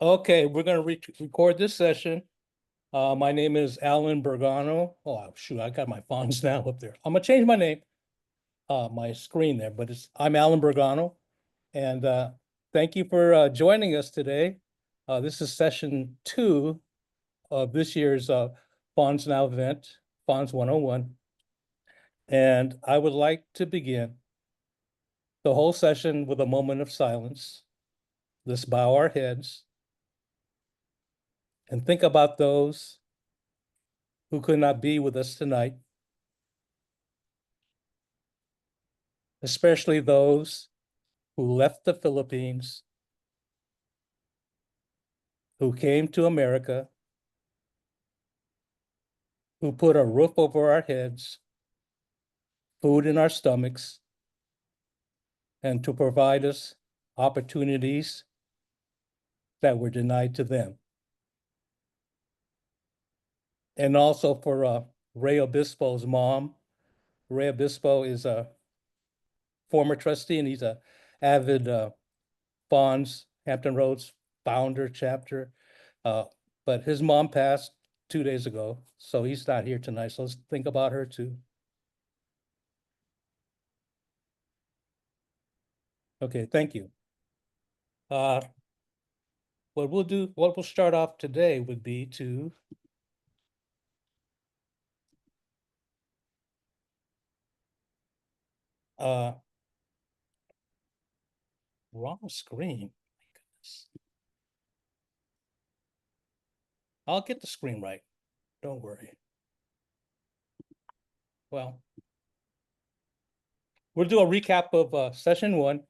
Okay, we're going to record this session. My name is Allan Bergano. Oh, shoot, I got my fonts now up there. I'm going to change my name, my screen there, but I'm Allan Bergano. And thank you for joining us today. This is session 2 of this year's FANHS Now event, FANHS 101. And I would like to begin the whole session with a moment of silence. Let's bow our heads and think about those who could not be with us tonight, especially those who left the Philippines, who came to America, who put a roof over our heads, food in our stomachs, and to provide us opportunities that were denied to them. And also for Ray Obispo's mom. Ray Obispo is a former trustee, and he's a avid FANHS Hampton Roads founder chapter. But his mom passed 2 days ago, so he's not here tonight. So let's think about her too. Okay, thank you. What we'll start off today would be to wrong screen. My goodness. I'll get the screen right. Don't worry. Well, we'll do a recap of session 1,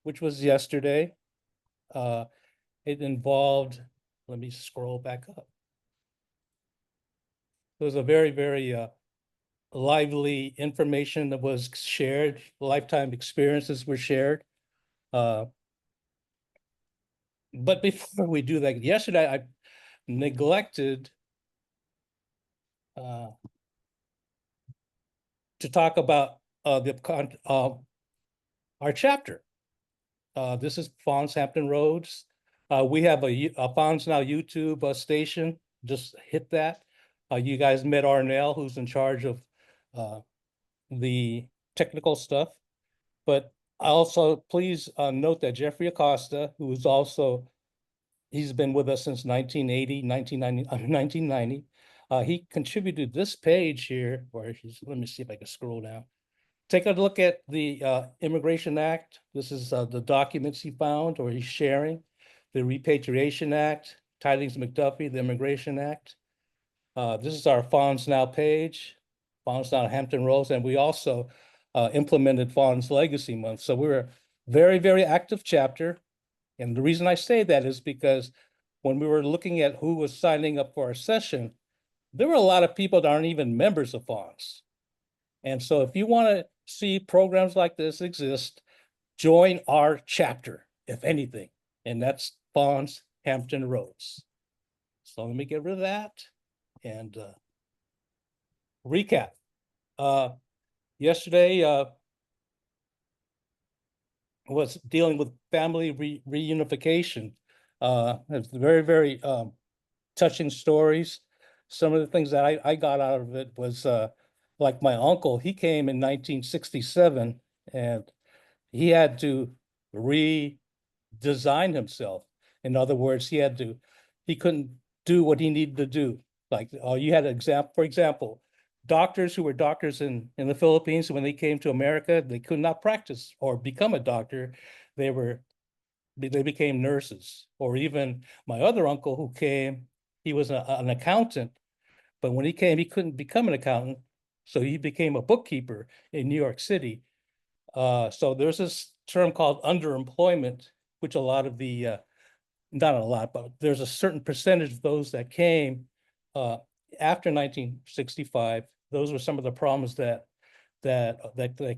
which was yesterday. It involved, let me scroll back up. It was a very, very lively information that was shared, lifetime experiences were shared. But before we do that, yesterday I neglected to talk about our chapter. This is FANHS Hampton Roads. We have a FANHS Now YouTube station. Just hit that. You guys met Arnell, who's in charge of the technical stuff. But also, please note that Jeffrey Acosta, who is also, he's been with us since 1990. He contributed this page here, where let me see if I can scroll down. Take a look at the Immigration Act. This is the documents he found or he's sharing. The Repatriation Act, Tidings McDuffie, the Immigration Act. This is our FANHS Now page, FANHS Now Hampton Roads, and we also implemented FANHS Legacy Month. So we're a very, very active chapter. And the reason I say that is because when we were looking at who was signing up for our session, there were a lot of people that aren't even members of FANHS. And so if you want to see programs like this exist, join our chapter, if anything, and that's FANHS Hampton Roads. So let me get rid of that and recap. Yesterday was dealing with family reunification. It's very, very touching stories. Some of the things that I got out of it was like my uncle, he came in 1967 and he had to redesign himself. In other words, he couldn't do what he needed to do. Like you had an example, for example, doctors who were doctors in the Philippines, when they came to America, they could not practice or become a doctor. They became nurses. Or even my other uncle who came, he was an accountant, but when he came, he couldn't become an accountant. So he became a bookkeeper in New York City. So there's this term called underemployment, which a lot of the, not a lot, but there's a certain percentage of those that came after 1965. Those were some of the problems that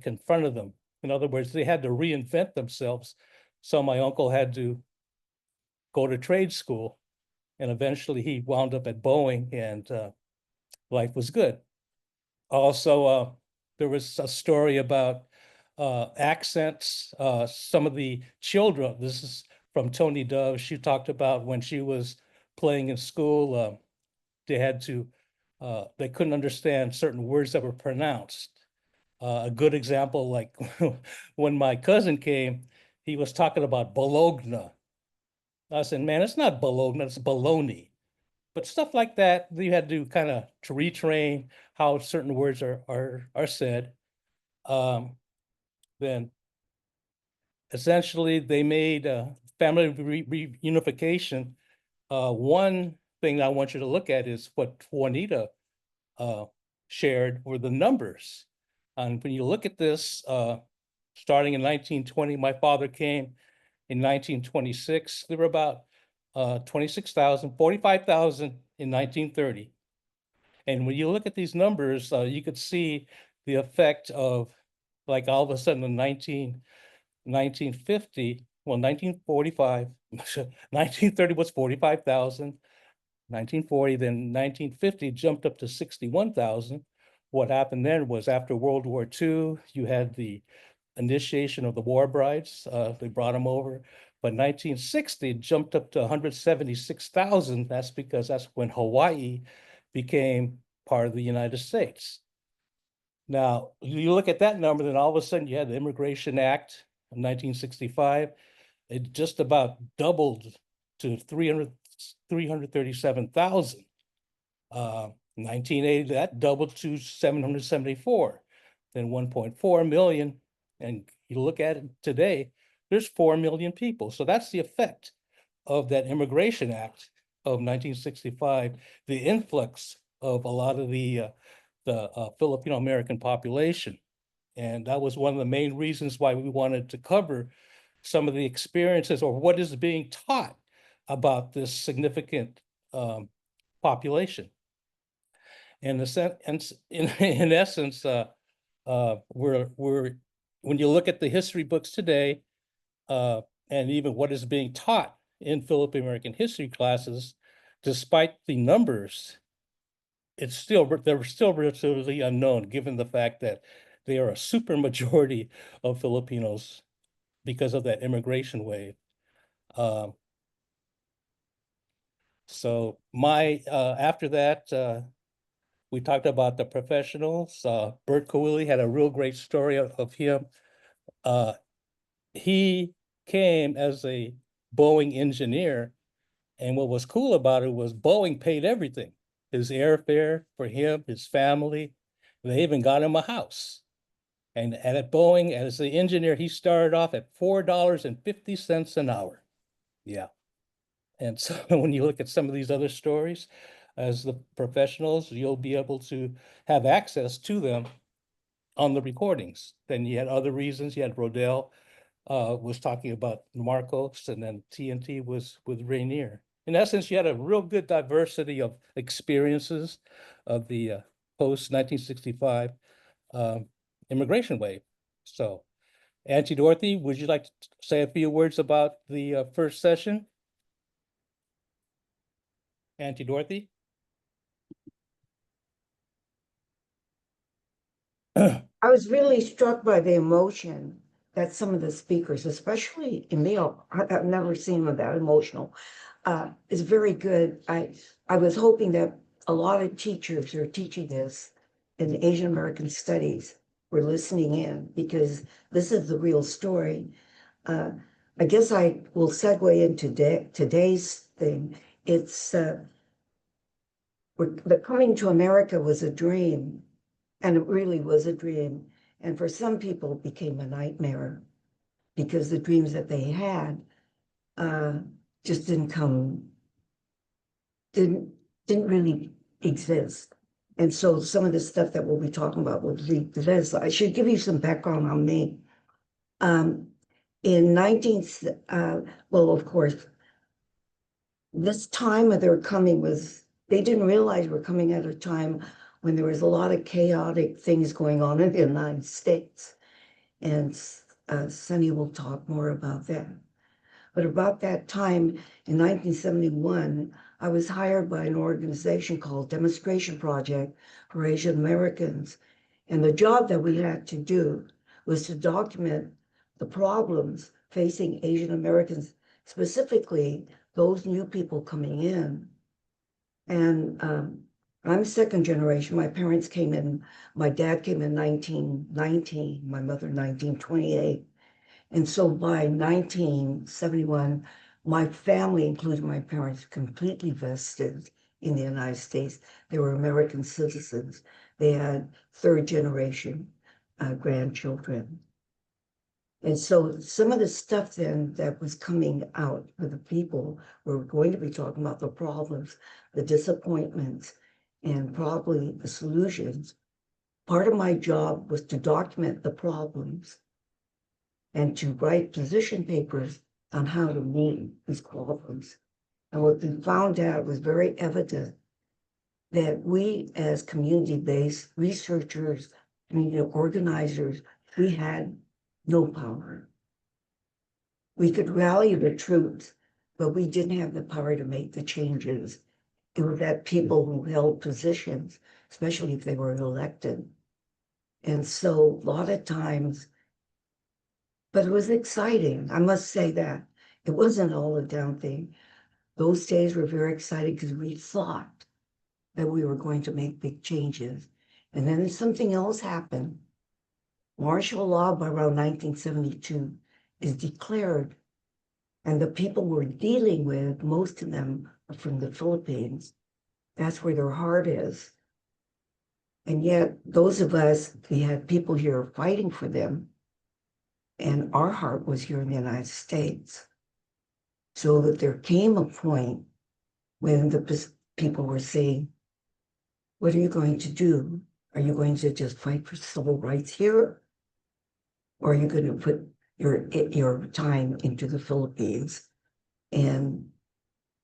confronted them. In other words, they had to reinvent themselves. So my uncle had to go to trade school, and eventually he wound up at Boeing, and life was good. Also, there was a story about accents. Some of the children, this is from Tony Dove. She talked about when she was playing in school, they had to, they couldn't understand certain words that were pronounced. A good example, like when my cousin came, he was talking about Bologna. I said, man, it's not Bologna, it's baloney. But stuff like that, you had to kind of to retrain how certain words are said. Then essentially they made family reunification. One thing I want you to look at is what Juanita shared were the numbers. And when you look at this, starting in 1920, my father came in 1926. There were about 26,000, 45,000 in 1930. And when you look at these numbers, you could see the effect of, like, all of a sudden in 1950, well, 1945, 1930 was 45,000, 1940, then 1950 jumped up to 61,000. What happened then was after World War II, you had the initiation of the war brides. They brought them over. But 1960 jumped up to 176,000. That's because that's when Hawaii became part of the United States. Now, you look at that number, then all of a sudden you had the Immigration Act of 1965. It just about doubled to 337,000. 1980, that doubled to 774, then 1.4 million. And you look at it today, there's 4 million people. So that's the effect of that Immigration Act of 1965, the influx of a lot of the Filipino American population. And that was one of the main reasons why we wanted to cover some of the experiences or what is being taught about this significant population. And in essence, we're when you look at the history books today, and even what is being taught in Filipino American history classes, despite the numbers, they're still relatively unknown, given the fact that they are a super majority of Filipinos because of that immigration wave. So after that, we talked about the professionals. Bert Cooley had a real great story of him. He came as a Boeing engineer, and what was cool about it was Boeing paid everything. His airfare for him, his family. They even got him a house. And at Boeing, as the engineer, he started off at $4.50 an hour. Yeah. And so when you look at some of these other stories, as the professionals, you'll be able to have access to them on the recordings. Then you had other reasons. You had Rodell was talking about Marcos, and then TNT was with Rainier. In essence, you had a real good diversity of experiences of the post-1965 immigration wave. So, Auntie Dorothy, would you like to say a few words about the first session? Auntie Dorothy? I was really struck by the emotion that some of the speakers, especially Emil, I've never seen him that emotional, is very good. I was hoping that a lot of teachers who are teaching this in Asian American studies were listening in, because this is the real story. I guess I will segue into today's thing. It's the coming to America was a dream. And it really was a dream. And for some people, it became a nightmare because the dreams that they had just didn't really exist. And so some of the stuff that we'll be talking about will lead to this. I should give you some background on me. In well, of course, this time of their coming they didn't realize we're coming at a time when there was a lot of chaotic things going on in the United States. And Sunny will talk more about that. But about that time in 1971, I was hired by an organization called Demonstration Project for Asian Americans. And the job that we had to do was to document the problems facing Asian Americans, specifically those new people coming in. And I'm second generation. My parents came in, my dad came in 1919, my mother 1928. And so by 1971, my family, including my parents, completely vested in the United States. They were American citizens. They had third generation grandchildren. And so some of the stuff then that was coming out with the people, we're going to be talking about the problems, the disappointments, and probably the solutions. Part of my job was to document the problems and to write position papers on how to meet these problems. And what we found out was very evident that we as community-based researchers, community organizers, we had no power. We could rally the troops, but we didn't have the power to make the changes. It was that people who held positions, especially if they were elected. And so a lot of times, but it was exciting. I must say that. It wasn't all a down thing. Those days were very exciting because we thought that we were going to make big changes. And then something else happened. Martial law by around 1972 is declared. And the people we're dealing with, most of them are from the Philippines. That's where their heart is. And yet, those of us, we had people here fighting for them. And our heart was here in the United States. So that there came a point when the people were saying, what are you going to do? Are you going to just fight for civil rights here? Or are you going to put your time into the Philippines? And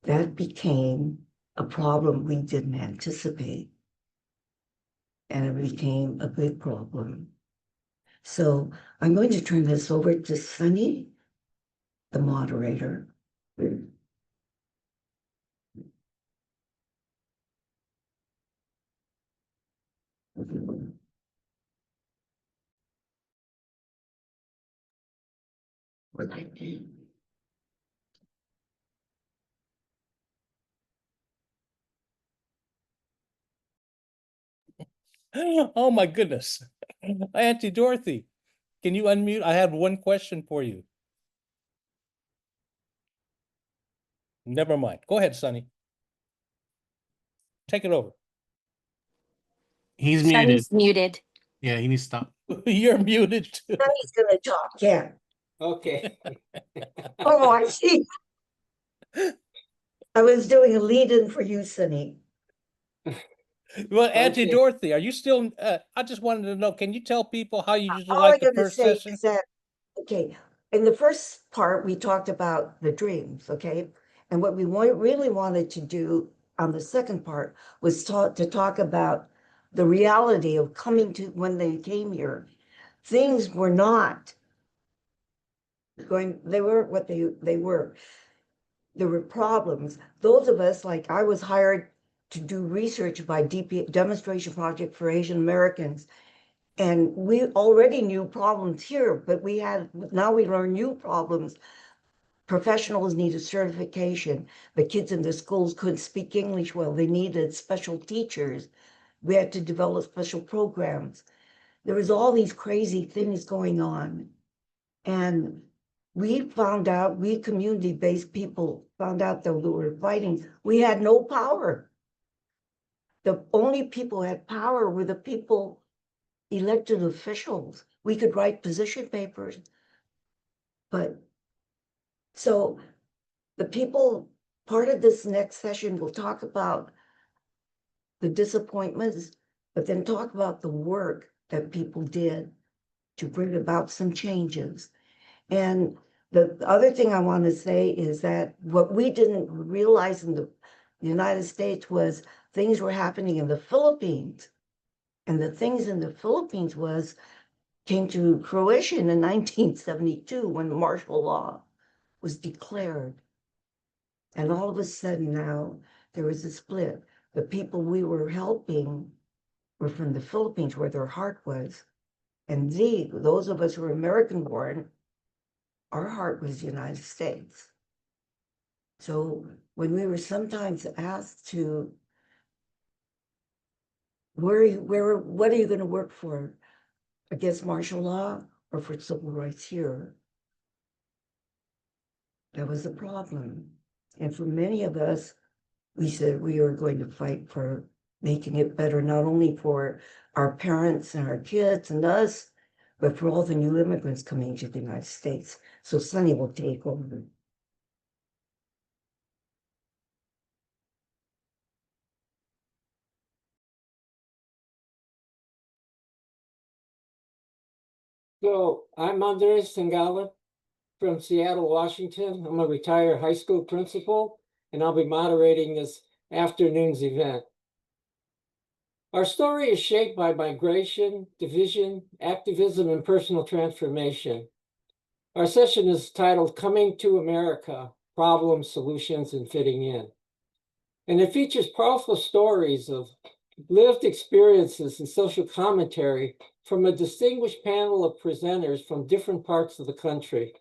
that became a problem we didn't anticipate. And it became a big problem. So I'm going to turn this over to Sunny, the moderator. Oh, my goodness. Auntie Dorothy, can you unmute? I have one question for you. Never mind. Go ahead, Sonny. Take it over. He's muted. Sunny's muted. Yeah, he needs to stop. You're muted too. Sunny's gonna talk, yeah. Okay. Oh, I see. I was doing a lead-in for you, Sunny. Well, Auntie Okay. Dorothy, are you still, I just wanted to know, can you tell people how you usually All I'm like the gonna first say session? is that, okay, in the first part, we talked about the dreams, okay? And what we really wanted to do on the second part was to talk about the reality of coming to, when they came here, things were not going, they weren't what they were. There were problems. Those of us, like I was hired to do research by Demonstration Project for Asian Americans. And we already knew problems here, but now we learn new problems. Professionals needed certification. The kids in the schools couldn't speak English well. They needed special teachers. We had to develop special programs. There was all these crazy things going on. And we found out, we community-based people found out that we were fighting. We had no power. The only people who had power were the people elected officials. We could write position papers. But so the people, part of this next session will talk about the disappointments, but then talk about the work that people did to bring about some changes. And the other thing I want to say is that what we didn't realize in the United States was things were happening in the Philippines. And the things in the Philippines came to fruition in 1972 when martial law was declared. And all of a sudden now there was a split. The people we were helping were from the Philippines where their heart was. And those of us who were American born, our heart was the United States. So when we were sometimes asked to, what are you going to work for? Against martial law or for civil rights here? That was a problem. And for many of us, we said we are going to fight for making it better, not only for our parents and our kids and us, but for all the new immigrants coming to the United States. So Sonny will take over. So I'm Andres Tangalin from Seattle, Washington. I'm a retired high school principal, and I'll be moderating this afternoon's event. Our story is shaped by migration, division, activism, and personal transformation. Our session is titled Coming to America, Problems, Solutions, and Fitting In. And it features powerful stories of lived experiences and social commentary from a distinguished panel of presenters from different parts of the country.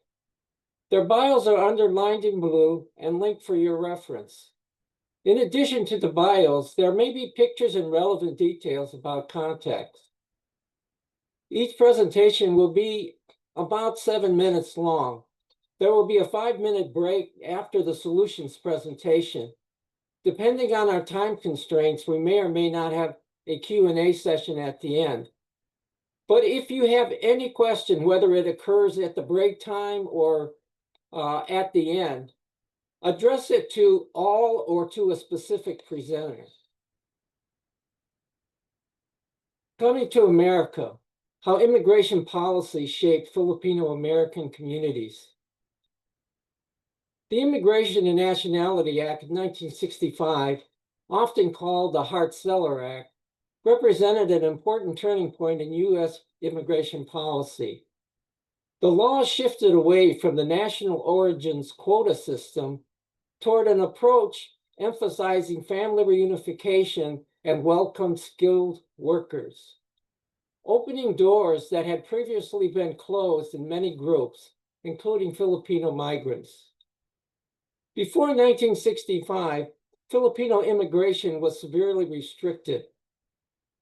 Their bios are underlined in blue and linked for your reference. In addition to the bios, there may be pictures and relevant details about context. Each presentation will be about 7 minutes long. There will be a 5-minute break after the solutions presentation. Depending on our time constraints, we may or may not have a Q&A session at the end. But if you have any question, whether it occurs at the break time or at the end, address it to all or to a specific presenter. Coming to America, how immigration policy shaped Filipino American communities. The Immigration and Nationality Act of 1965, often called the Hart-Celler Act, represented an important turning point in U.S. immigration policy. The law shifted away from the national origins quota system toward an approach emphasizing family reunification and welcomed skilled workers, opening doors that had previously been closed in many groups, including Filipino migrants. Before 1965, Filipino immigration was severely restricted.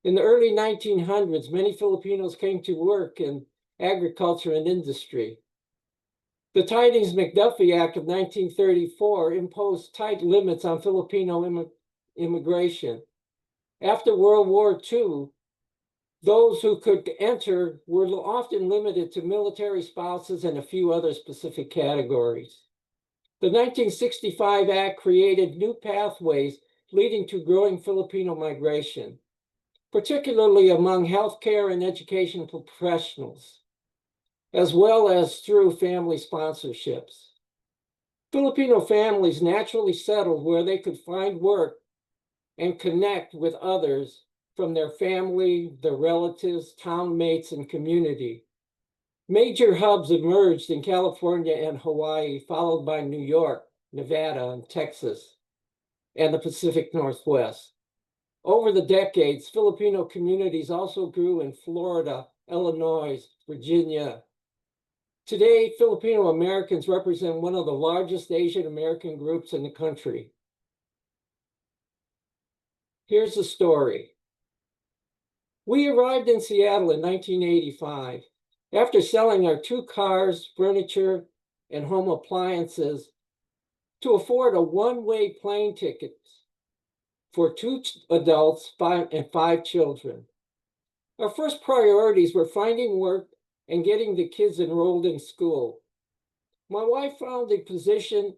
In the early 1900s, many Filipinos came to work in agriculture and industry. The Tidings-McDuffie Act of 1934 imposed tight limits on Filipino immigration. After World War II, those who could enter were often limited to military spouses and a few other specific categories. The 1965 Act created new pathways leading to growing Filipino migration, particularly among healthcare and education professionals, as well as through family sponsorships. Filipino families naturally settled where they could find work and connect with others from their family, their relatives, townmates, and community. Major hubs emerged in California and Hawaii, followed by New York, Nevada, and Texas, and the Pacific Northwest. Over the decades, Filipino communities also grew in Florida, Illinois, Virginia. Today, Filipino Americans represent one of the largest Asian American groups in the country. Here's the story. We arrived in Seattle in 1985. After selling our 2 cars, furniture, and home appliances to afford a one-way plane ticket for 2 adults and 5 children. Our first priorities were finding work and getting the kids enrolled in school. My wife found a position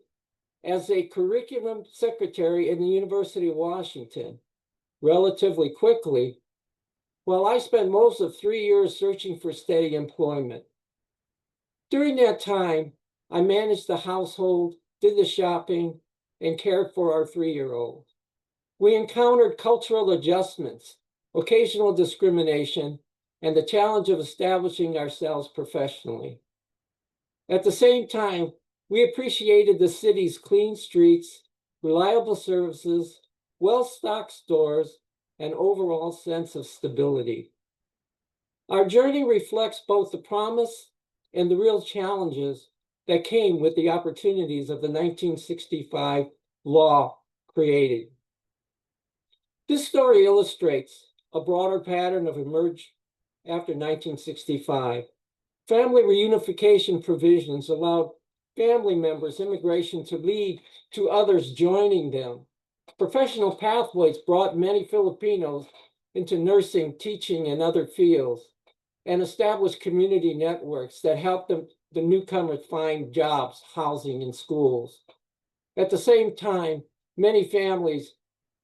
as a curriculum secretary in the University of Washington relatively quickly, while I spent most of 3 years searching for steady employment. During that time, I managed the household, did the shopping, and cared for our 3-year-old. We encountered cultural adjustments, occasional discrimination, and the challenge of establishing ourselves professionally. At the same time, we appreciated the city's clean streets, reliable services, well-stocked stores, and overall sense of stability. Our journey reflects both the promise and the real challenges that came with the opportunities of the 1965 law created. This story illustrates a broader pattern of emerged after 1965. Family reunification provisions allowed family members' immigration to lead to others joining them. Professional pathways brought many Filipinos into nursing, teaching, and other fields, and established community networks that helped the newcomers find jobs, housing, and schools. At the same time, many families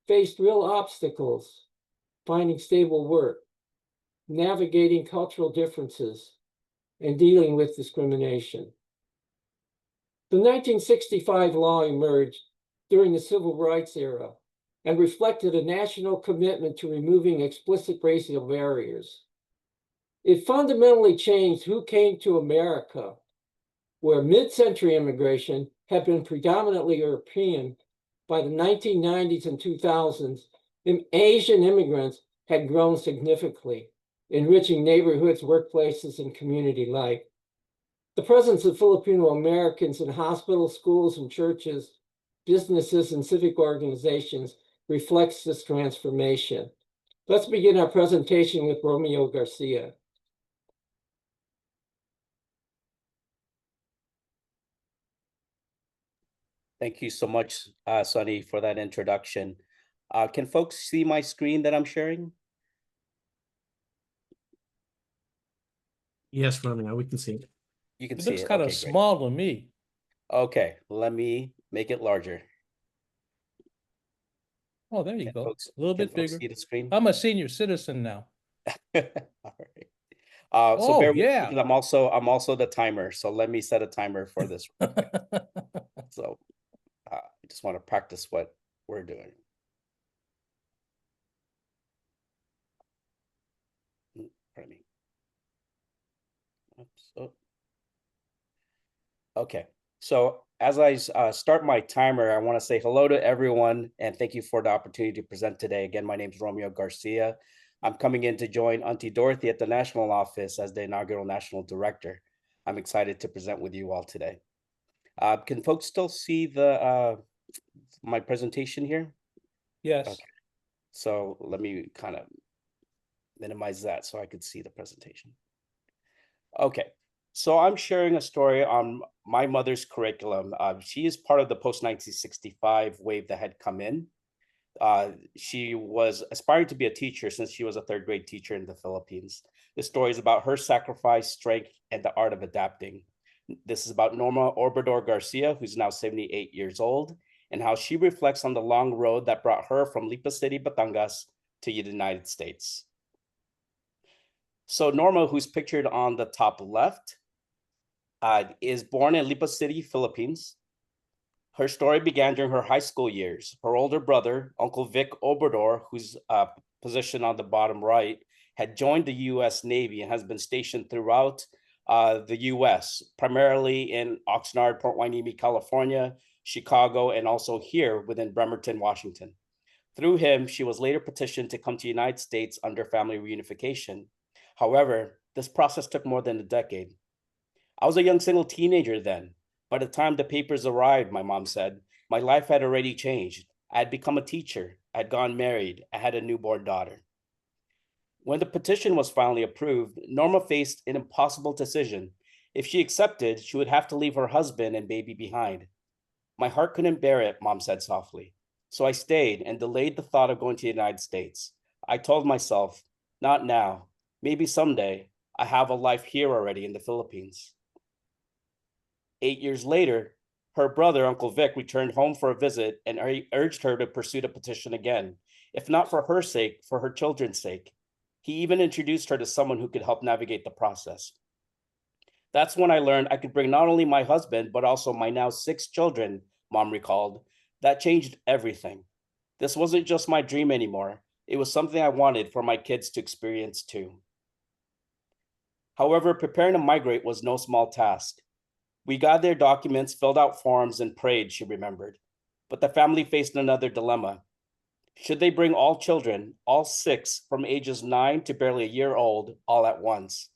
faced real obstacles, finding stable work, navigating cultural differences, and dealing with discrimination. The 1965 law emerged during the Civil Rights era and reflected a national commitment to removing explicit racial barriers. It fundamentally changed who came to America, where mid-century immigration had been predominantly European. By the 1990s and 2000s, Asian immigrants had grown significantly, enriching neighborhoods, workplaces, and community life. The presence of Filipino Americans in hospitals, schools, and churches, businesses, and civic organizations reflects this transformation. Let's begin our presentation with Romeo Garcia. Thank you so much, Sonny, for that introduction. Can folks see my screen that I'm sharing? Yes, Romeo, we can see it. You can It see looks it. kind of Okay, great. small to me. Okay, let me make it larger. Oh, there you Can go. folks, A little can bit folks bigger. see the screen? I'm a senior citizen now. All right. So Oh, bear with me yeah. because I'm also the timer. So let me set a timer for this. So I just want to practice what we're doing. Pardon me. Oops. Oh. Okay. So as I start my timer, I want to say hello to everyone and thank you for the opportunity to present today. Again, my name is Romeo Garcia. I'm coming in to join Auntie Dorothy at the national office as the inaugural national director. I'm excited to present with you all today. Can folks still see the my presentation here? Yes. Okay. So let me kind of minimize that so I could see the presentation. Okay. So I'm sharing a story on my mother's curriculum. She is part of the post-1965 wave that had come in. She was aspiring to be a teacher since she was a third grade teacher in the Philippines. This story is about her sacrifice, strength, and the art of adapting. This is about Norma Obrador Garcia, who's now 78 years old, and how she reflects on the long road that brought her from Lipa City, Batangas to the United States. So Norma, who's pictured on the top left, is born in Lipa City, Philippines. Her story began during her high school years. Her older brother, Uncle Vic Obrador, who's positioned on the bottom right, had joined the U.S. Navy and has been stationed throughout the U.S., primarily in Oxnard, Port Hueneme, California, Chicago, and also here within Bremerton, Washington. Through him, she was later petitioned to come to the United States under family reunification. However, this process took more than a decade. I was a young single teenager then. By the time the papers arrived, my mom said, my life had already changed. I had become a teacher. I had gone married. I had a newborn daughter. When the petition was finally approved, Norma faced an impossible decision. If she accepted, she would have to leave her husband and baby behind. My heart couldn't bear it, Mom said softly. So I stayed and delayed the thought of going to the United States. I told myself, not now, maybe someday. I have a life here already in the Philippines. 8 years later, her brother, Uncle Vic, returned home for a visit and urged her to pursue the petition again, if not for her sake, for her children's sake. He even introduced her to someone who could help navigate the process. That's when I learned I could bring not only my husband, but also my now 6 children, Mom recalled. That changed everything. This wasn't just my dream anymore. It was something I wanted for my kids to experience too. However, preparing to migrate was no small task. We got their documents, filled out forms, and prayed, she remembered. But the family faced another dilemma. Should they bring all children, all 6, from ages 9 to barely a year old, all at once?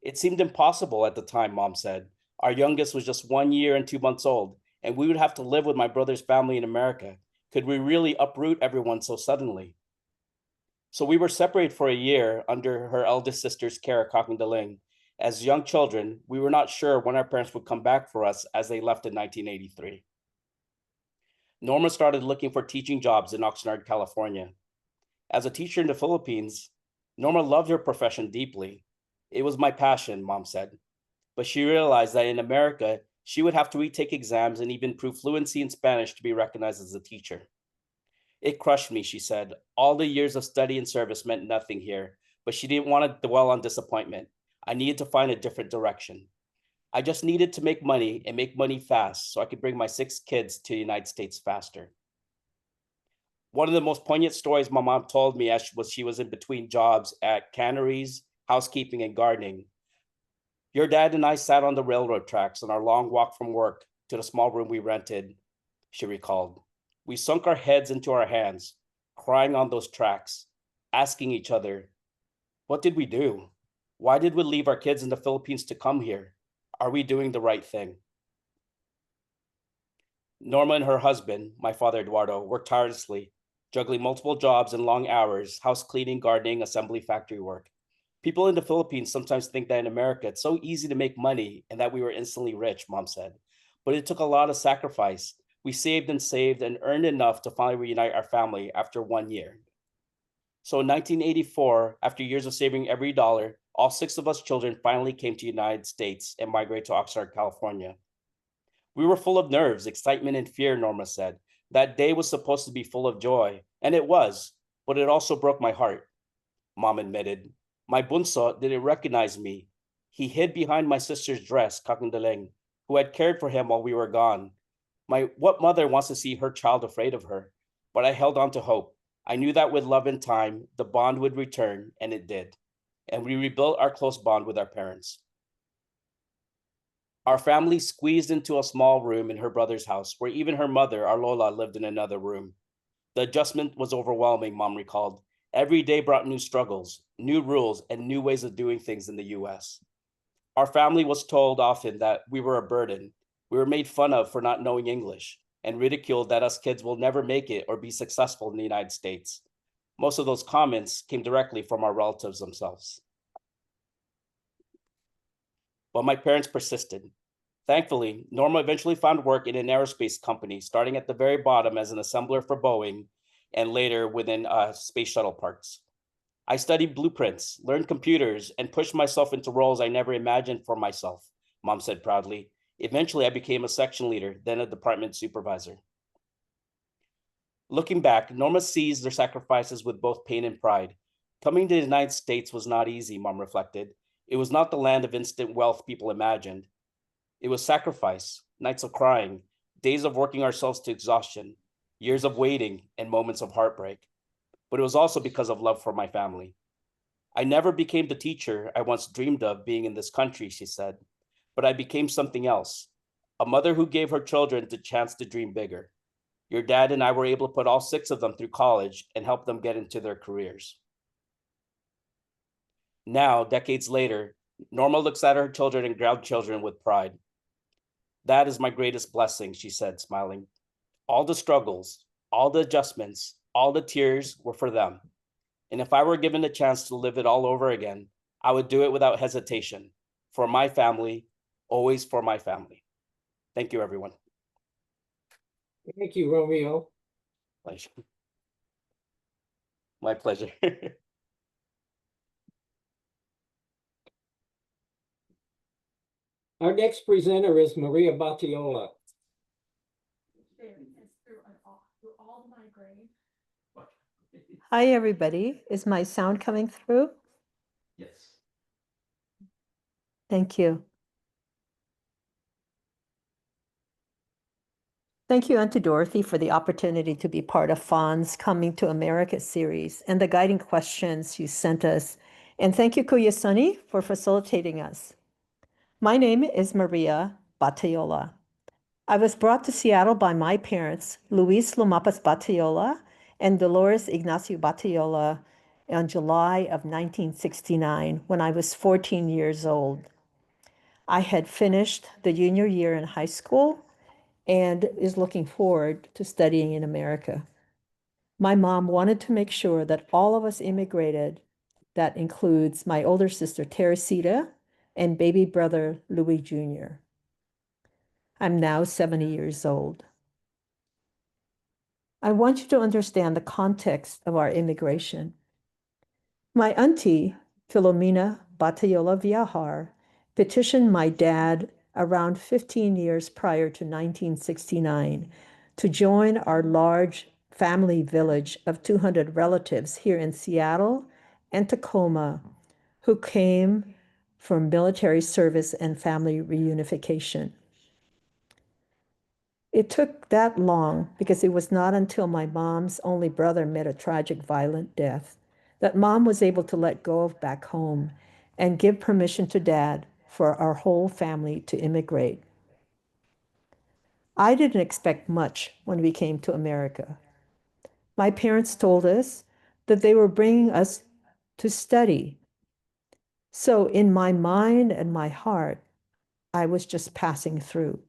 It seemed impossible at the time, Mom said, Our youngest was just 1 year and 2 months old, and we would have to live with my brother's family in America. Could we really uproot everyone so suddenly? So we were separated for a year under her eldest sister's care at Tangalin. As young children, we were not sure when our parents would come back for us as they left in 1983. Norma started looking for teaching jobs in Oxnard, California. As a teacher in the Philippines, Norma loved her profession deeply. It was my passion, Mom said. But she realized that in America, she would have to retake exams and even prove fluency in Spanish to be recognized as a teacher. It crushed me, she said. All the years of study and service meant nothing here, but she didn't want to dwell on disappointment. I needed to find a different direction. I just needed to make money and make money fast so I could bring my 6 kids to the United States faster. One of the most poignant stories my mom told me as she was in between jobs at canneries, housekeeping, and gardening. Your dad and I sat on the railroad tracks on our long walk from work to the small room we rented, she recalled. We sunk our heads into our hands, crying on those tracks, asking each other, what did we do? Why did we leave our kids in the Philippines to come here? Are we doing the right thing? Norma and her husband, my father Eduardo, worked tirelessly, juggling multiple jobs and long hours, house cleaning, gardening, assembly, factory work. People in the Philippines sometimes think that in America, it's so easy to make money and that we were instantly rich, Mom said. But it took a lot of sacrifice. We saved and earned enough to finally reunite our family after 1 year. So in 1984, after years of saving every dollar, all 6 of us children finally came to the United States and migrated to Oxnard, California. We were full of nerves, excitement, and fear, Norma said. That day was supposed to be full of joy, and it was, but it also broke my heart, Mom admitted. My bunso didn't recognize me. He hid behind my sister's dress, Kakundaleng, who had cared for him while we were gone. What mother wants to see her child afraid of her? But I held on to hope. I knew that with love and time, the bond would return, and it did. And we rebuilt our close bond with our parents. Our family squeezed into a small room in her brother's house, where even her mother, our Lola, lived in another room. The adjustment was overwhelming, Mom recalled. Every day brought new struggles, new rules, and new ways of doing things in the US. Our family was told often that we were a burden. We were made fun of for not knowing English and ridiculed that us kids will never make it or be successful in the United States. Most of those comments came directly from our relatives themselves. But my parents persisted. Thankfully, Norma eventually found work in an aerospace company, starting at the very bottom as an assembler for Boeing and later within space shuttle parts. I studied blueprints, learned computers, and pushed myself into roles I never imagined for myself, Mom said proudly. Eventually, I became a section leader, then a department supervisor. Looking back, Norma sees their sacrifices with both pain and pride. Coming to the United States was not easy, Mom reflected. It was not the land of instant wealth people imagined. It was sacrifice, nights of crying, days of working ourselves to exhaustion, years of waiting, and moments of heartbreak. But it was also because of love for my family. I never became the teacher I once dreamed of being in this country, she said, but I became something else, a mother who gave her children the chance to dream bigger. Your dad and I were able to put all 6 of them through college and help them get into their careers. Now, decades later, Norma looks at her children and grandchildren with pride. That is my greatest blessing, she said, smiling. All the struggles, all the adjustments, all the tears were for them. And if I were given the chance to live it all over again, I would do it without hesitation. For my family, always for my family. Thank you, everyone. Thank you, Romeo. Pleasure. My pleasure. Our next presenter is Maria Batayola. Hi, everybody. Is my sound coming through? Yes. Thank you. Thank you, Auntie Dorothy, for the opportunity to be part of FANHS Coming to America series and the guiding questions you sent us. And thank you, Kuya Sunny, for facilitating us. My name is Maria Batayola. I was brought to Seattle by my parents, Luis Lumapas Batayola and Dolores Ignacio Batayola, in July of 1969 when I was 14 years old. I had finished the junior year in high school and is looking forward to studying in America. My mom wanted to make sure that all of us immigrated. That includes my older sister, Teresita, and baby brother, Louis Jr. I'm now 70 years old. I want you to understand the context of our immigration. My auntie, Filomena Batayola Viahar, petitioned my dad around 15 years prior to 1969 to join our large family village of 200 relatives here in Seattle and Tacoma who came for military service and family reunification. It took that long because it was not until my mom's only brother met a tragic, violent death that mom was able to let go of back home and give permission to dad for our whole family to immigrate. I didn't expect much when we came to America. My parents told us that they were bringing us to study. So in my mind and my heart, I was just passing through.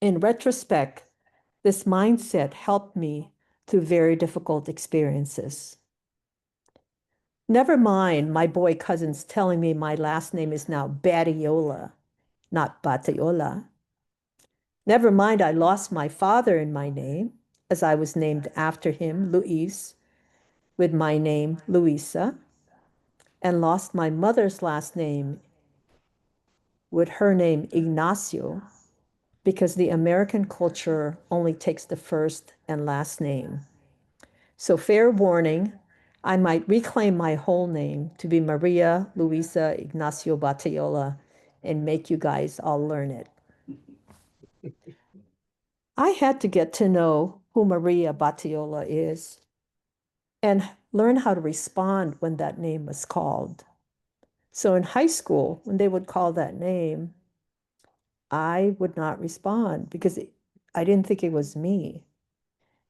In retrospect, this mindset helped me through very difficult experiences. Never mind my boy cousins telling me my last name is now Batayola, not Batayola. Never mind I lost my father in my name, as I was named after him, Luis, with my name, Luisa, and lost my mother's last name with her name, Ignacio, because the American culture only takes the first and last name. So fair warning, I might reclaim my whole name to be Maria Luisa Ignacio Batayola and make you guys all learn it. I had to get to know who Maria Batayola is and learn how to respond when that name was called. So in high school, when they would call that name, I would not respond because I didn't think it was me.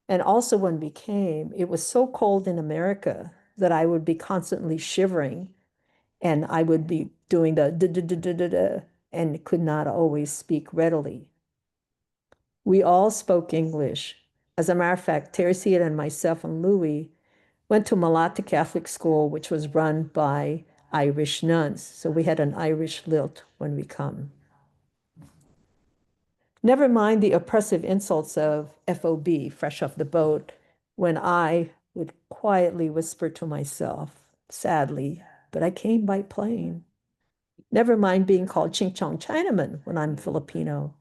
And also when we came, it was so cold in America that I would be constantly shivering and I would be doing the da and could not always speak readily. We all spoke English. As a matter of fact, Teresita and myself and Louis went to Malata Catholic School, which was run by Irish nuns. So we had an Irish lilt when we come. Never mind the oppressive insults of FOB, fresh off the boat, when I would quietly whisper to myself, sadly, but I came by plane. Never mind being called Ching Chong Chinaman when I'm Filipino.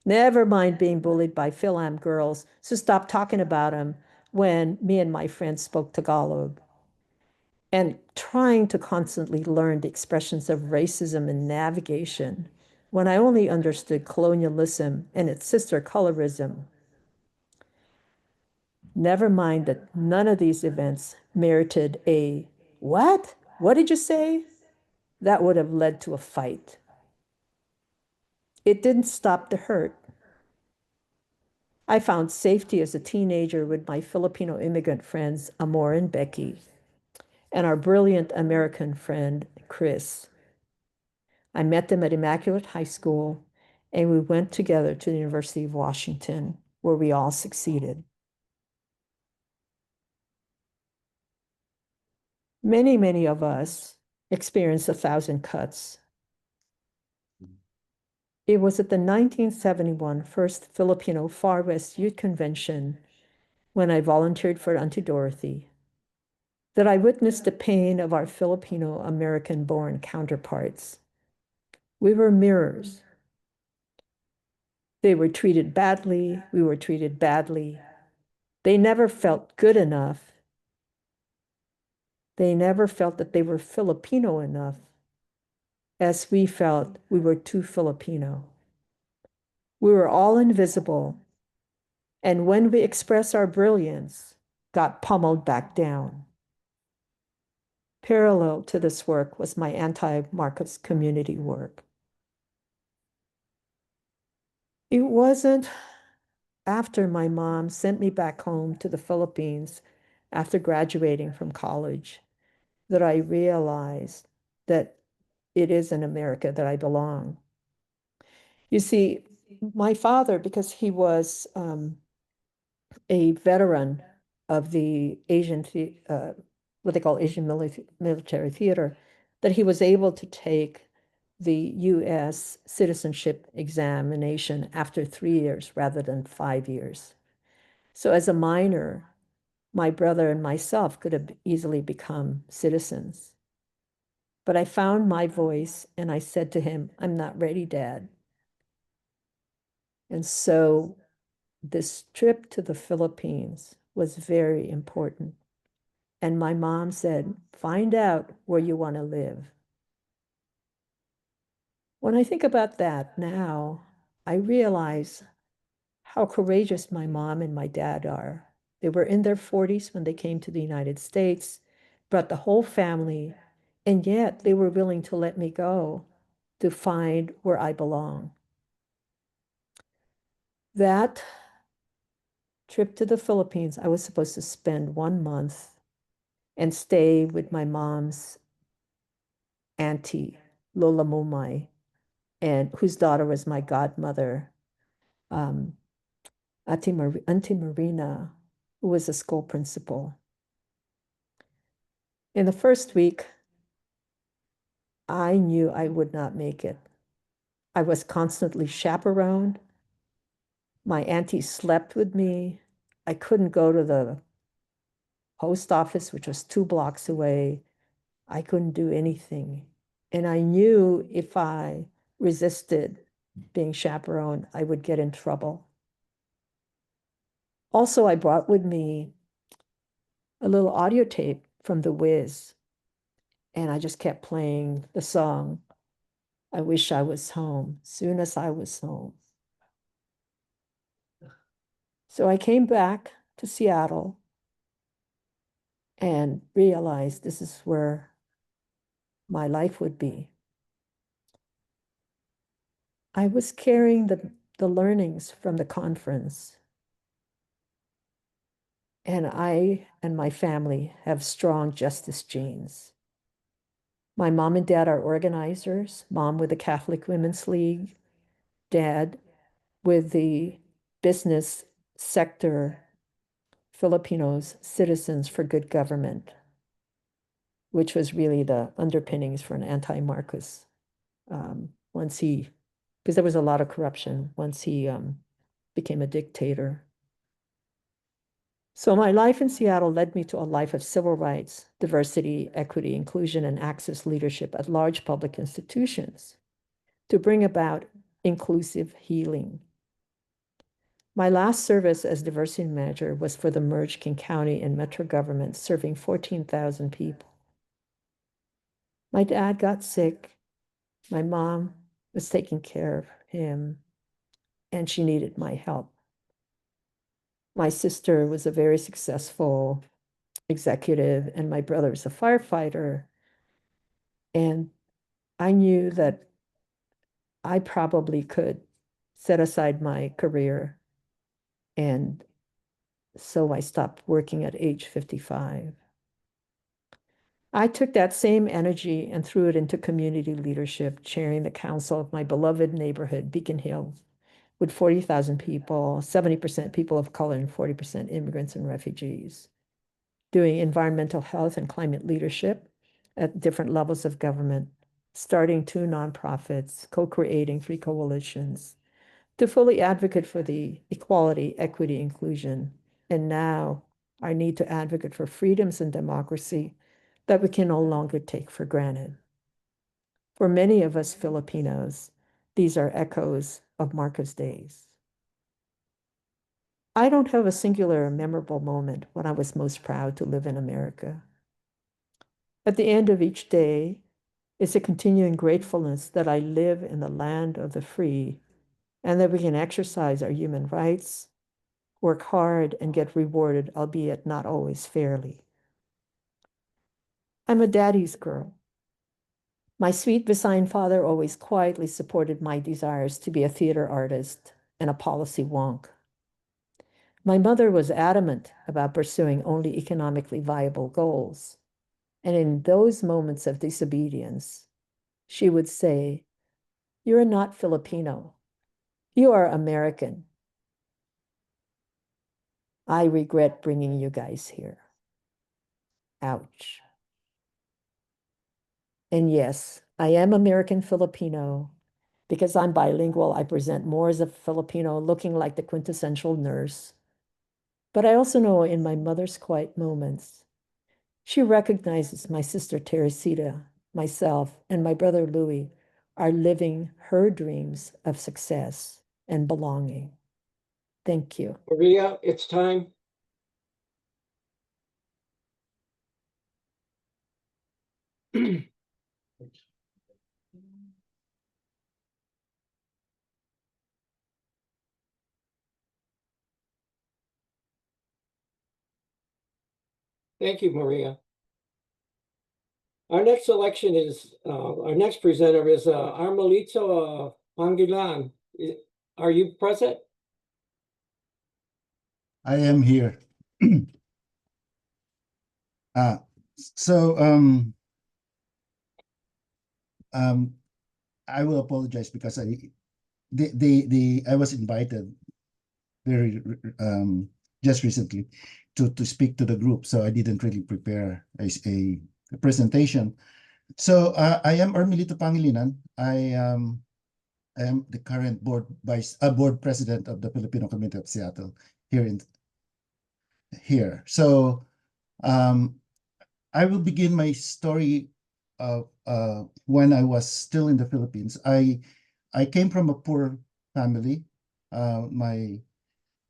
Never mind being bullied by Phil-Am girls, so stop talking about them when me and my friends spoke Tagalog. And trying to constantly learn the expressions of racism and navigation when I only understood colonialism and its sister colorism. Never mind that none of these events merited a, what? What did you say? That would have led to a fight. It didn't stop the hurt. I found safety as a teenager with my Filipino immigrant friends, Amor and Becky, and our brilliant American friend, Chris. I met them at Immaculate High School, and we went together to the University of Washington, where we all succeeded. Many, many of us experienced 1,000 cuts. It was at the 1971 First Filipino Far West Youth Convention, when I volunteered for Auntie Dorothy, that I witnessed the pain of our Filipino American-born counterparts. We were mirrors. They were treated badly, we were treated badly. They never felt good enough. They never felt that they were Filipino enough, as we felt we were too Filipino. We were all invisible, and when we expressed our brilliance, got pummeled back down. Parallel to this work was my anti-Marcos community work. It wasn't after my mom sent me back home to the Philippines after graduating from college that I realized that it is in America that I belong. You see, my father, because he was a veteran of the what they call Asian military theater, that he was able to take the U.S. citizenship examination after 3 years rather than 5 years. So as a minor, my brother and myself could have easily become citizens. But I found my voice and I said to him, I'm not ready, Dad. And so this trip to the Philippines was very important. And my mom said, find out where you want to live. When I think about that now, I realize how courageous my mom and my dad are. They were in their 40s when they came to the United States, brought the whole family, and yet they were willing to let me go to find where I belong. That trip to the Philippines, I was supposed to spend 1 month and stay with my mom's auntie, Lola Mumay, and whose daughter was my godmother, Auntie Marina, who was a school principal. In the first week, I knew I would not make it. I was constantly chaperoned. My auntie slept with me. I couldn't go to the post office, which was 2 blocks away. I couldn't do anything. And I knew if I resisted being chaperoned, I would get in trouble. Also, I brought with me a little audio tape from The Wiz, and I just kept playing the song, I Wish I Was Home, soon as I was home. So I came back to Seattle and realized this is where my life would be. I was carrying the learnings from the conference. And I and my family have strong justice genes. My mom and dad are organizers, mom with the Catholic Women's League, dad with the business sector, Filipinos Citizens for Good Government, which was really the underpinnings for an anti-Marcos because there was a lot of corruption once he became a dictator. So my life in Seattle led me to a life of civil rights, diversity, equity, inclusion, and access leadership at large public institutions to bring about inclusive healing. My last service as diversity manager was for the merged King County and Metro government, serving 14,000 people. My dad got sick. My mom was taking care of him, and she needed my help. My sister was a very successful executive, and my brother was a firefighter. And I knew that I probably could set aside my career. And so I stopped working at age 55. I took that same energy and threw it into community leadership, chairing the council of my beloved neighborhood, Beacon Hill, with 40,000 people, 70% people of color and 40% immigrants and refugees, doing environmental health and climate leadership at different levels of government, starting 2 nonprofits, co-creating 3 coalitions, to fully advocate for the equality, equity, inclusion, and now our need to advocate for freedoms and democracy that we can no longer take for granted. For many of us Filipinos, these are echoes of Marcos days. I don't have a singular memorable moment when I was most proud to live in America. At the end of each day is a continuing gratefulness that I live in the land of the free and that we can exercise our human rights, work hard, and get rewarded, albeit not always fairly. I'm a daddy's girl. My sweet Visayan father always quietly supported my desires to be a theater artist and a policy wonk. My mother was adamant about pursuing only economically viable goals. And in those moments of disobedience, she would say, "You're not Filipino. You are American. I regret bringing you guys here." Ouch. And yes, I am American Filipino. Because I'm bilingual, I present more as a Filipino, looking like the quintessential nurse. But I also know in my mother's quiet moments, she recognizes my sister Teresita, myself, and my brother Louis are living her dreams of success and belonging. Thank you. Maria, it's time. Thank you, Maria. Our next selection is, our next presenter is Armilito Pangilinan. Are you present? I am here. uh, so I will apologize because I was invited very just recently to speak to the group, so I didn't really prepare a presentation. So I am Armilito Pangilinan. I am the current board president of the Filipino Community of Seattle here. So I will begin my story of when I was still in the Philippines. I came from a poor family.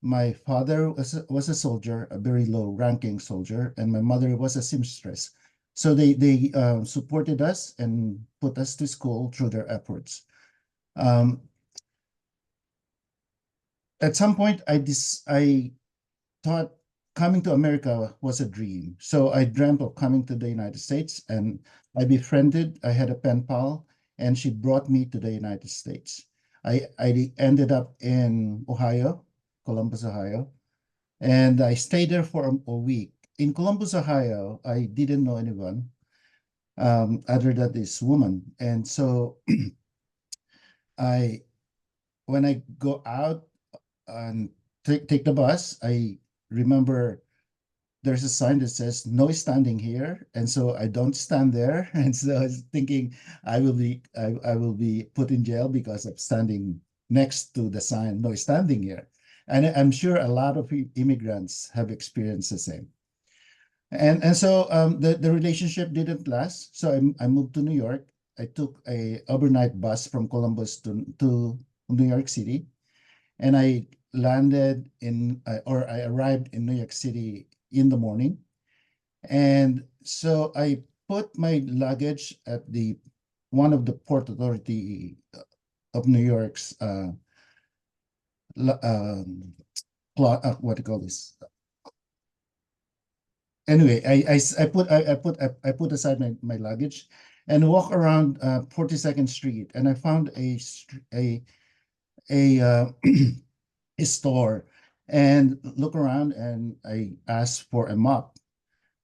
My father was a soldier, a very low-ranking soldier, and my mother was a seamstress. So they supported us and put us to school through their efforts. At some point, I thought coming to America was a dream. So I dreamt of coming to the United States, and I had a pen pal, and she brought me to the United States. I ended up in Ohio, Columbus, Ohio, and I stayed there for a week. In Columbus, Ohio, I didn't know anyone other than this woman. And so when I go out and take the bus, I remember there's a sign that says no standing here, and so I don't stand there. And so I was thinking I will be put in jail because I'm standing next to the sign no standing here. And I'm sure a lot of immigrants have experienced the same. And so the relationship didn't last. So I moved to New York. I took a overnight bus from Columbus to New York City, and I landed or I arrived in New York City in the morning. And so I put my luggage at one of the Port Authority of New York's what do you call this? Anyway, I put aside my luggage and walk around 42nd Street, and I found a a store and look around, and I asked for a mop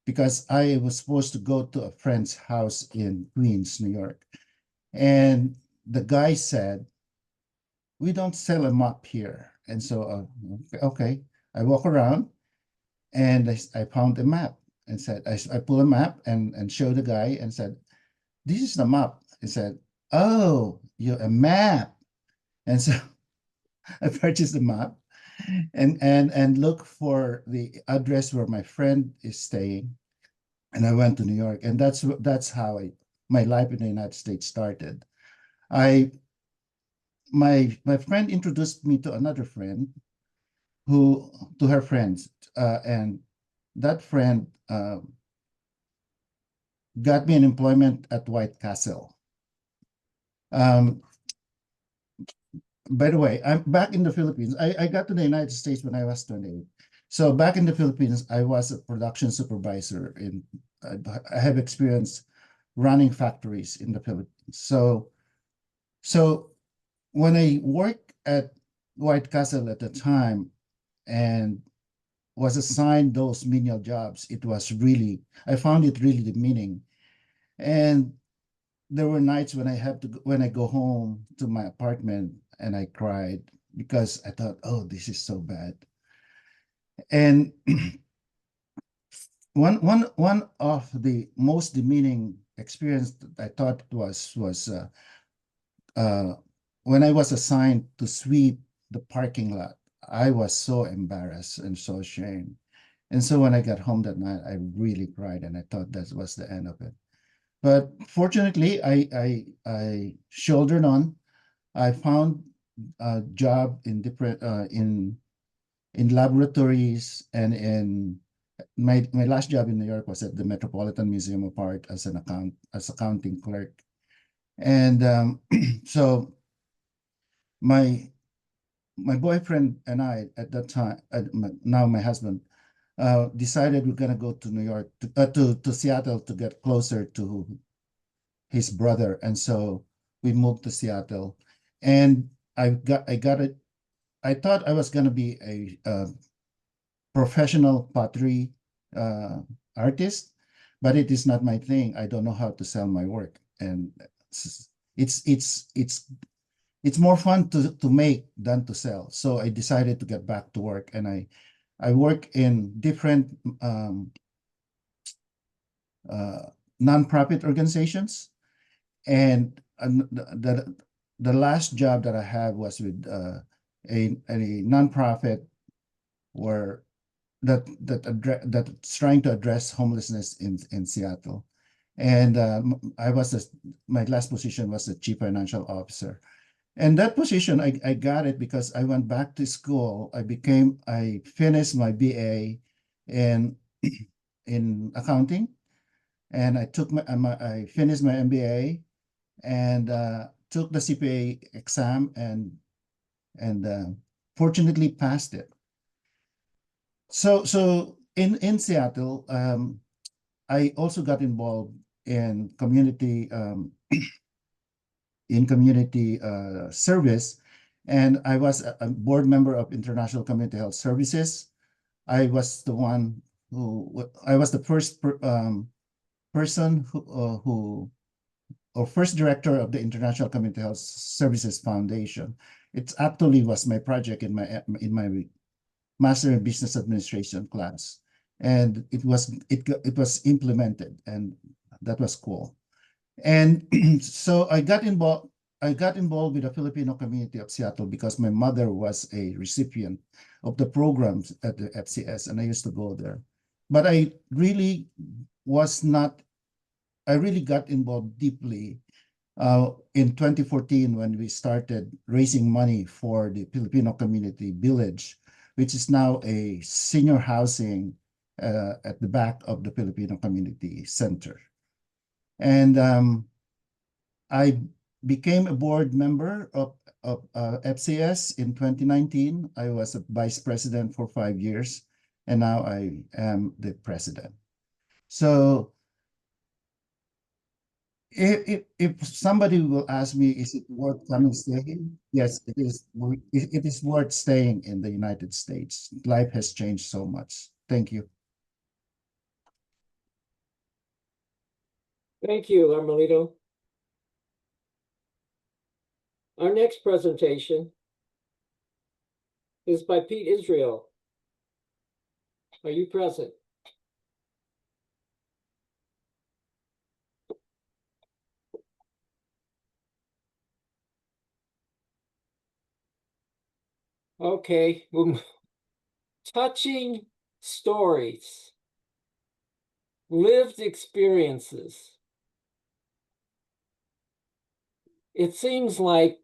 because I was supposed to go to a friend's house in Queens, New York. And the guy said, "We don't sell a mop here." And so, okay, I walk around and I found a map and said, I pull a map and show the guy and said, "This is the map." He said, "Oh, you're a map." And so I purchased the map and look for the address where my friend is staying. And I went to New York, and that's how my life in the United States started. My friend introduced me to another friend to her friends, and that friend got me an employment at White Castle. By the way, I'm back in the Philippines. I got to the United States when I was 28. So back in the Philippines, I was a production supervisor. I have experience running factories in the Philippines. So when I worked at White Castle at the time and was assigned those menial jobs, I found it really demeaning. And there were nights when when I go home to my apartment and I cried because I thought, oh, this is so bad. And one of the most demeaning experience that I thought was when I was assigned to sweep the parking lot. I was so embarrassed and so ashamed. And so when I got home that night, I really cried and I thought that was the end of it. But fortunately, I shouldered on. I found a job in different in laboratories, and in my last job in New York was at the Metropolitan Museum of Art as accounting clerk. And so my boyfriend and I at that time, now my husband, decided we're gonna go to New York to Seattle to get closer to his brother, and so we moved to Seattle. And I got it. I thought I was gonna be a professional pottery artist, but it is not my thing. I don't know how to sell my work, and it's more fun to make than to sell. So I decided to get back to work, and I work in different nonprofit organizations, and the last job that I had was with a nonprofit where that's trying to address homelessness in Seattle. And my last position was the chief financial officer. And that position, I got it because I went back to school. I finished my BA in accounting, and I finished my MBA and took the CPA exam and fortunately passed it. So in Seattle, I also got involved in community service, and I was a board member of International Community Health Services. I was the first person or first director of the International Community Health Services Foundation. It actually was my project in my Master in Business Administration class, and it was implemented, and that was cool. And so I got involved with the Filipino community of Seattle because my mother was a recipient of the programs at the FCS, and I used to go there. But I really got involved deeply in 2014 when we started raising money for the Filipino Community Village, which is now a senior housing at the back of the Filipino Community Center. And I became a board member of FCS in 2019. I was a vice president for 5 years, and now I am the president. So if somebody will ask me, is it worth coming staying? Yes, it is. It is worth staying in the United States. Life has changed so much. Thank you. Thank you, Armilito. Our next presentation is by Pete Israel. Are you present? Okay, touching stories, lived experiences. It seems like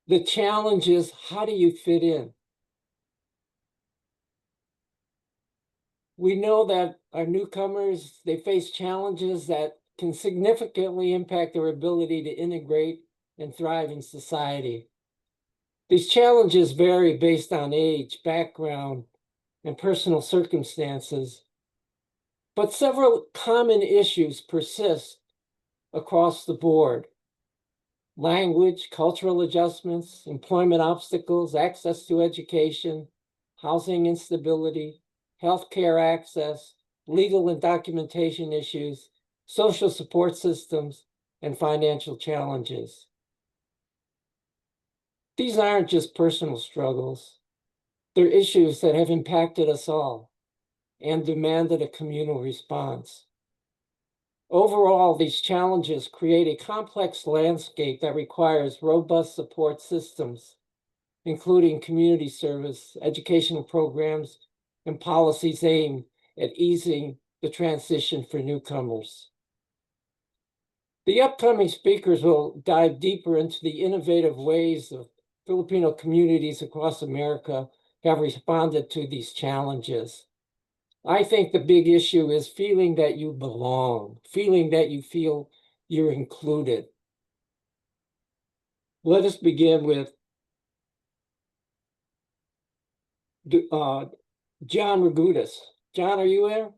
the challenge is, how do you fit in? We know that our newcomers, they face challenges that can significantly impact their ability to integrate and thrive in society. These challenges vary based on age, background, and personal circumstances, but several common issues persist across the board. Language, cultural adjustments, employment obstacles, access to education, housing instability, healthcare access, legal and documentation issues, social support systems, and financial challenges. These aren't just personal struggles. They're issues that have impacted us all and demanded a communal response. Overall, these challenges create a complex landscape that requires robust support systems, including community service, educational programs, and policies aimed at easing the transition for newcomers. The upcoming speakers will dive deeper into the innovative ways of Filipino communities across America have responded to these challenges. I think the big issue is feeling that you belong, feeling that you feel you're included. Let us begin with John Ragudos. John, are you there?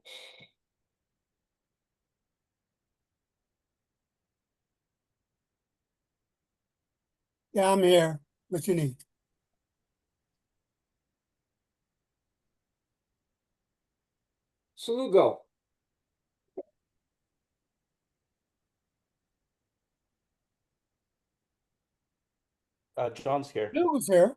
Yeah, I'm here. What you need? Sluggo. John's here. Bill was here.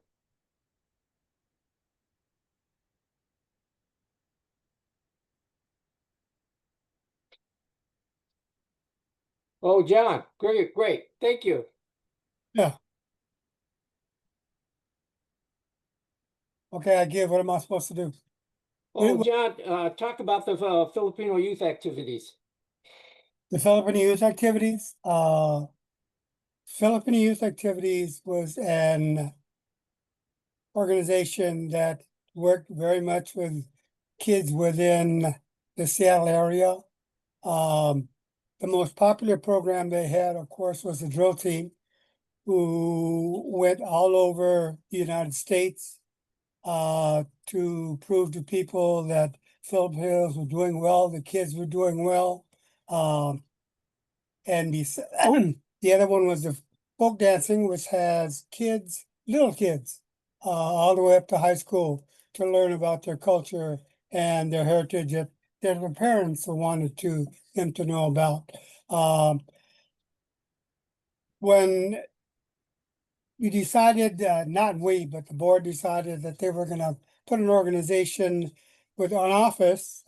Oh, John, great, great. Thank you. Yeah. Okay, I give. What am I supposed to do? Oh, John, talk about the Filipino Youth Activities. The Filipino Youth Activities. Filipino Youth Activities was an organization that worked very much with kids within the Seattle area. The most popular program they had, of course, was the drill team, who went all over the United States to prove to people that Filipinos were doing well, the kids were doing well. And the other one was the folk dancing, which has kids, little kids, all the way up to high school to learn about their culture and their heritage that their parents wanted them to know about. When we decided, not we, but the board decided that they were gonna put an organization with an office.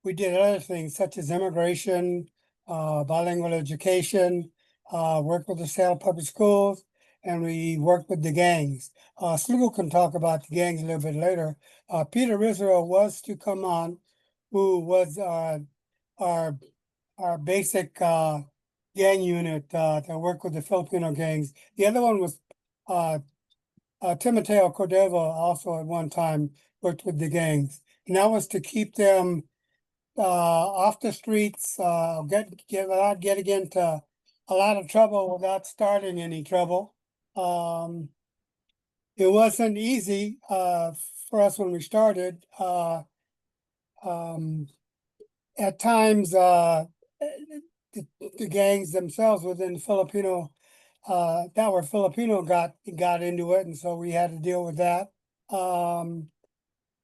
We did other things such as immigration, bilingual education, worked with the Seattle Public Schools, and we worked with the gangs. Sluggo can talk about the gangs a little bit later. Peter Israel was to come on, who was our basic gang unit that worked with the Filipino gangs. The other one was Timoteo Cordova, also at one time worked with the gangs. And that was to keep them off the streets, without getting into a lot of trouble without starting any trouble. It wasn't easy for us when we started. At times, the gangs themselves within Filipino that were Filipino got into it, and so we had to deal with that.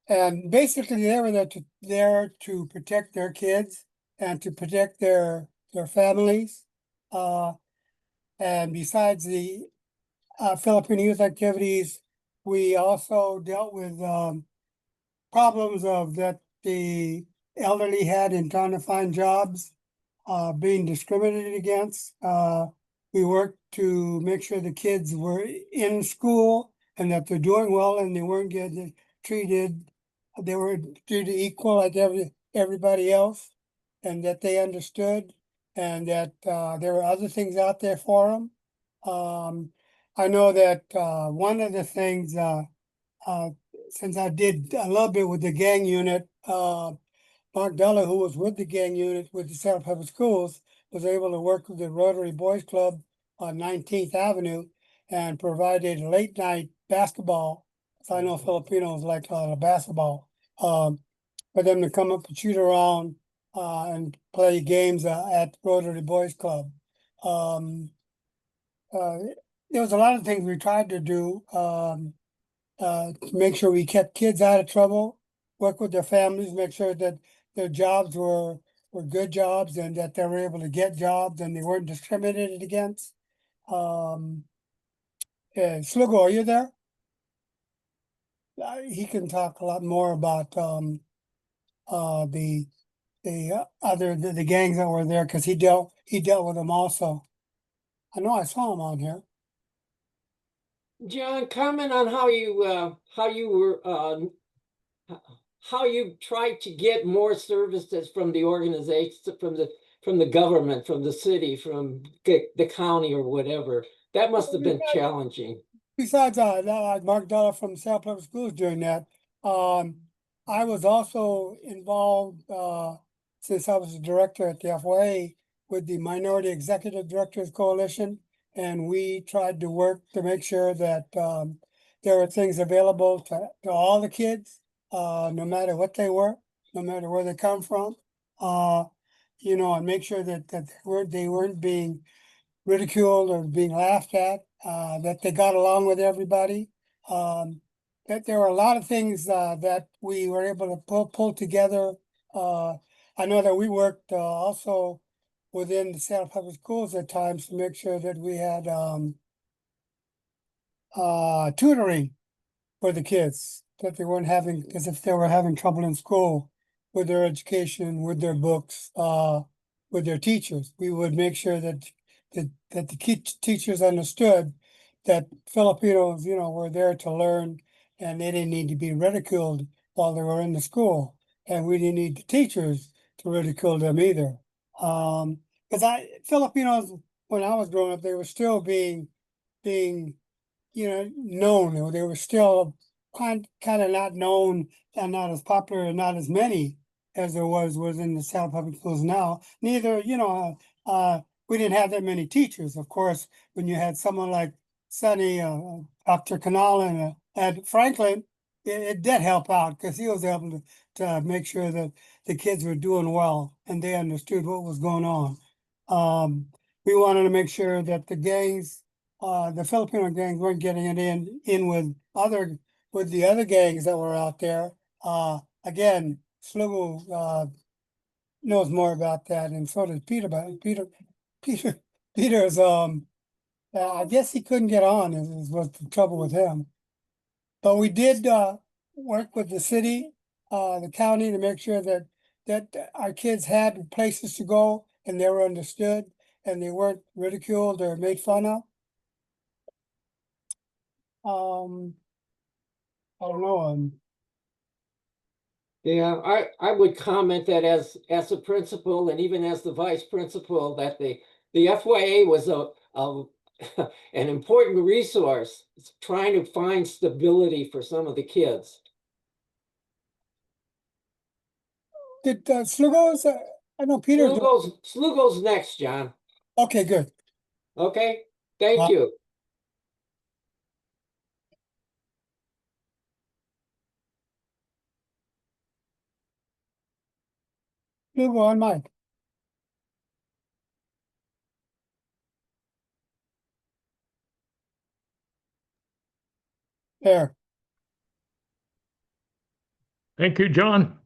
And basically they were there to protect their kids and to protect their families. And besides the Filipino Youth Activities, we also dealt with problems of that the elderly had in trying to find jobs, being discriminated against. We worked to make sure the kids were in school and that they're doing well and they weren't getting treated. They were treated equal like everybody else, and that they understood, and that there were other things out there for them. I know that one of the things, since I did a little bit with the gang unit, Mark Della, who was with the gang unit with the Seattle Public Schools, was able to work with the Rotary Boys Club on 19th Avenue and provided late night basketball. So I know Filipinos like basketball, for them to come up and shoot around and play games at Rotary Boys Club. There was a lot of things we tried to do to make sure we kept kids out of trouble, work with their families, make sure that their jobs were were good jobs and that they were able to get jobs and they weren't discriminated against. Sluggo, are you there? He can talk a lot more about the the gangs that were there because he dealt with them also. I know I saw him on here. John, comment on how you tried to get more services from the organizations, from the government, from the city, from the county or whatever. That must have been challenging. Besides like Mark Dollar from South Public Schools doing that, I was also involved since I was a director at the FYA with the Minority Executive Directors Coalition, and we tried to work to make sure that there were things available to all the kids, no matter what they were, no matter where they come from, and make sure that they weren't being ridiculed or being laughed at, that they got along with everybody. That there were a lot of things that we were able to pull together. I know that we worked also within the Seattle Public Schools at times to make sure that we had tutoring for the kids, that they weren't having, because if they were having trouble in school with their education, with their books, with their teachers, we would make sure that the teachers understood that Filipinos, were there to learn, and they didn't need to be ridiculed while they were in the school, and we didn't need the teachers to ridicule them either. Because Filipinos, when I was growing up, they were still being known, or they were still kind of not known and not as popular and not as many as there was in the South Public Schools now. Neither, we didn't have that many teachers. Of course, when you had someone like Sonny, Dr. Tangalin at Franklin, it did help out because he was able to make sure that the kids were doing well and they understood what was going on. We wanted to make sure that the gangs, the Filipino gangs, weren't getting it in with the other gangs that were out there. Again, Sluggo knows more about that, and so does Peter. But Peter's I guess he couldn't get on is was the trouble with him. But we did work with the city, the county, to make sure that our kids had places to go and they were understood and they weren't ridiculed or made fun of. I don't know. Yeah, I would comment that as a principal and even as the vice principal, that the FYA was an important resource. It's trying to find stability for some of the kids. Did Sluggo's? I know Peter. Sluggo's next, John. Okay, good. Okay, thank you. Sluggo on mic. There. Thank you, John.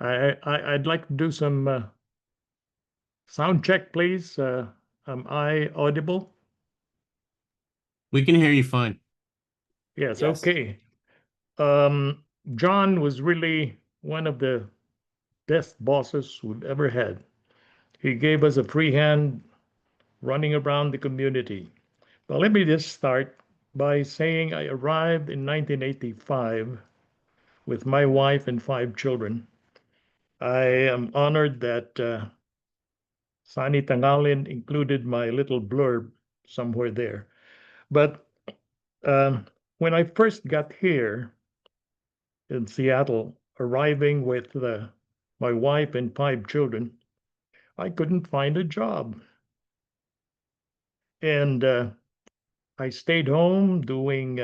I'd like to do some sound check, please. Am I audible? We can hear you fine. Yes, Yes. okay. John was really one of the best bosses we've ever had. He gave us a free hand running around the community. But let me just start by saying I arrived in 1985 with my wife and 5 children. I am honored that Sani Tangalin included my little blurb somewhere there. But when I first got here in Seattle, arriving with my wife and 5 children, I couldn't find a job. And I stayed home doing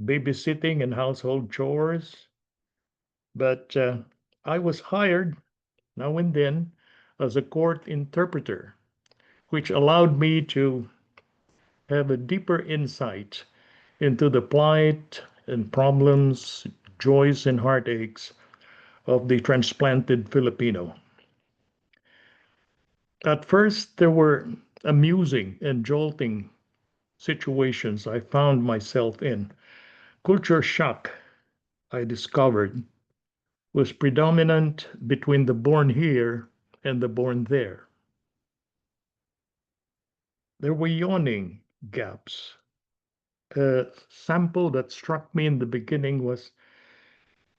babysitting and household chores. But I was hired now and then as a court interpreter, which allowed me to have a deeper insight into the plight and problems, joys and heartaches of the transplanted Filipino. At first, there were amusing and jolting situations I found myself in. Culture shock, I discovered, was predominant between the born here and the born there. There were yawning gaps. A sample that struck me in the beginning was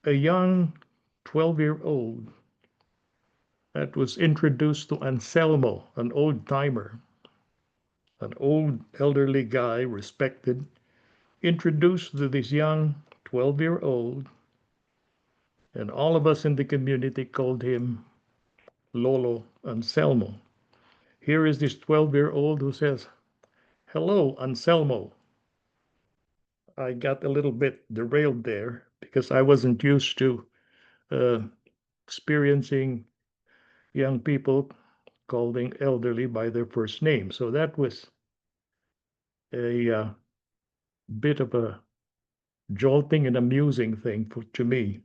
a young 12-year-old that was introduced to Anselmo, an old timer, an old elderly guy, respected, introduced to this young 12-year-old, and all of us in the community called him Lolo Anselmo. Here is this 12-year-old who says, "Hello, Anselmo." I got a little bit derailed there because I wasn't used to experiencing young people calling elderly by their first name. So that was a bit of a jolting and amusing thing to me.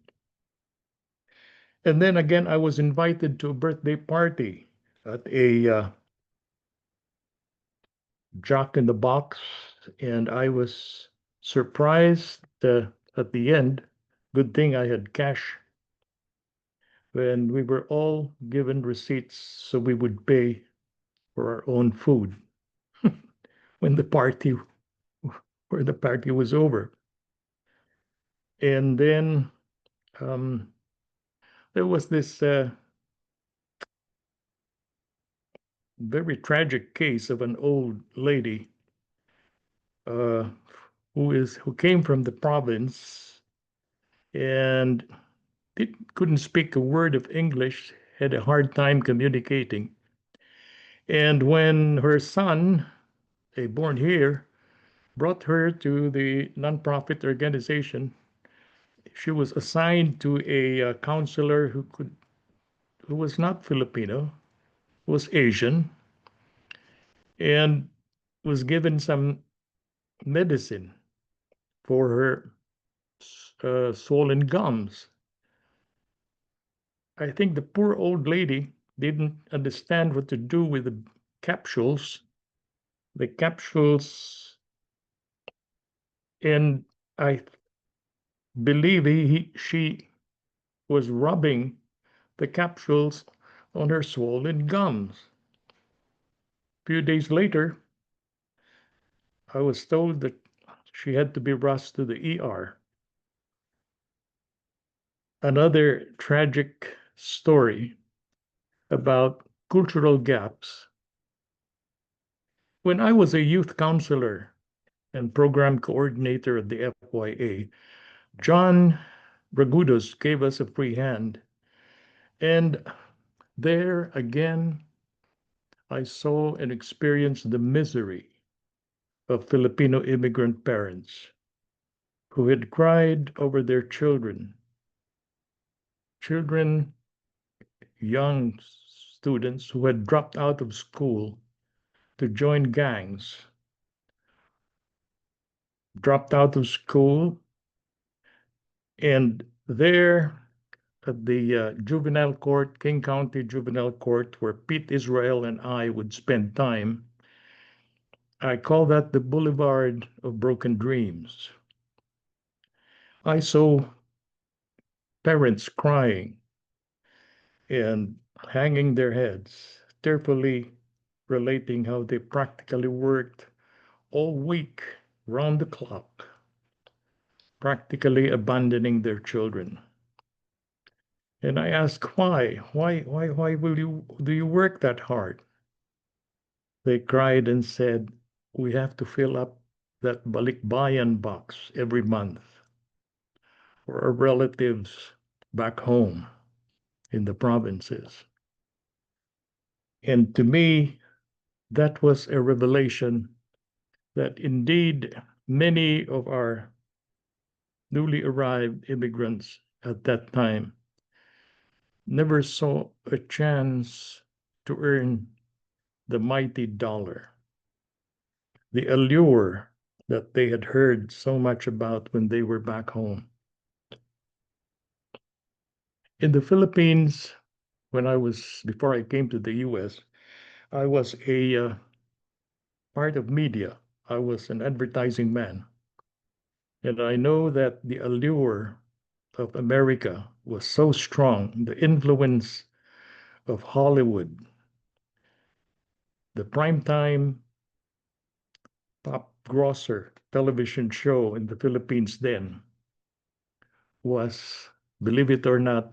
And then again, I was invited to a birthday party at a Jack in the Box, and I was surprised at the end. Good thing I had cash when we were all given receipts so we would pay for our own food when the party was over. And then there was this very tragic case of an old lady who came from the province and couldn't speak a word of English, had a hard time communicating. And when her son, a born here, brought her to the nonprofit organization, she was assigned to a counselor who was not Filipino, was Asian, and was given some medicine for her swollen gums. I think the poor old lady didn't understand what to do with the capsules. The capsules, and I believe she was rubbing the capsules on her swollen gums. A few days later, I was told that she had to be rushed to the ER. Another tragic story about cultural gaps. When I was a youth counselor and program coordinator at the FYA, John Ragudos gave us a free hand. And there again, I saw and experienced the misery of Filipino immigrant parents who had cried over their children, young students who had dropped out of school to join gangs, dropped out of school, and there at the juvenile court, King County Juvenile Court, where Pete Israel and I would spend time, I call that the Boulevard of Broken Dreams. I saw parents crying and hanging their heads, tearfully relating how they practically worked all week round the clock, practically abandoning their children. And I asked, why? Why do you work that hard? They cried and said, we have to fill up that balikbayan box every month for our relatives back home in the provinces. And to me, that was a revelation that indeed many of our newly arrived immigrants at that time never saw a chance to earn the mighty dollar, the allure that they had heard so much about when they were back home. In the Philippines, before I came to the US, I was a part of media. I was an advertising man. And I know that the allure of America was so strong, the influence of Hollywood, the primetime top grosser television show in the Philippines then was, believe it or not,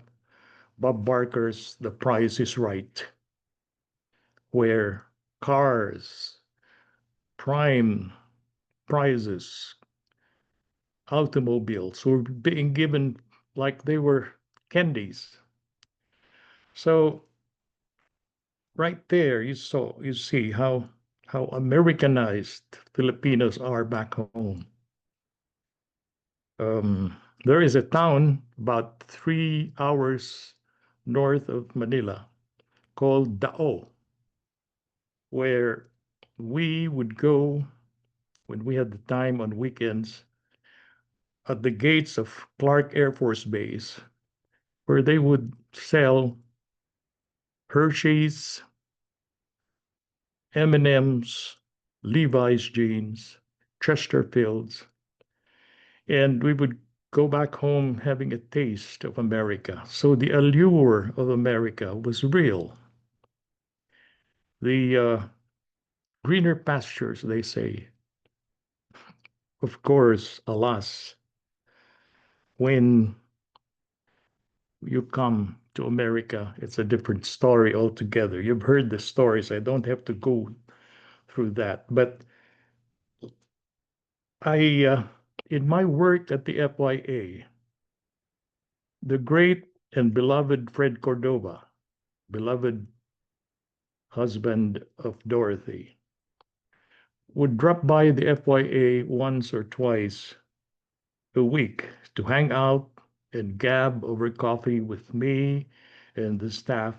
Bob Barker's The Price is Right, where cars, prime prizes, automobiles were being given like they were candies. So right there, you see how Americanized Filipinos are back home. There is a town about 3 hours north of Manila called Dao, where we would go when we had the time on weekends at the gates of Clark Air Force Base, where they would sell Hershey's, M&M's, Levi's jeans, Chesterfields, and we would go back home having a taste of America. So the allure of America was real. The greener pastures, they say. Of course, alas, when you come to America, it's a different story altogether. You've heard the stories. I don't have to go through that. But in my work at the FYA, the great and beloved Fred Cordova, beloved husband of Dorothy, would drop by the FYA once or twice a week to hang out and gab over coffee with me and the staff.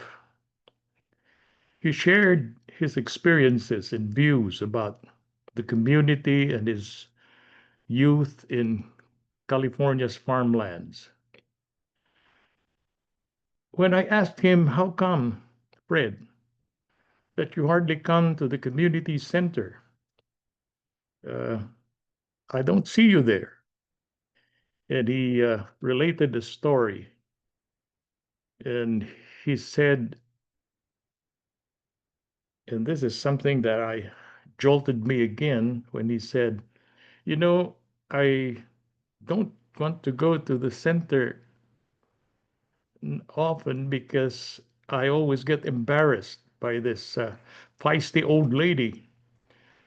He shared his experiences and views about the community and his youth in California's farmlands. When I asked him, how come, Fred, that you hardly come to the community center? I don't see you there. And he related a story. And he said, and this is something that I jolted me again when he said, you know, I don't want to go to the center often because I always get embarrassed by this feisty old lady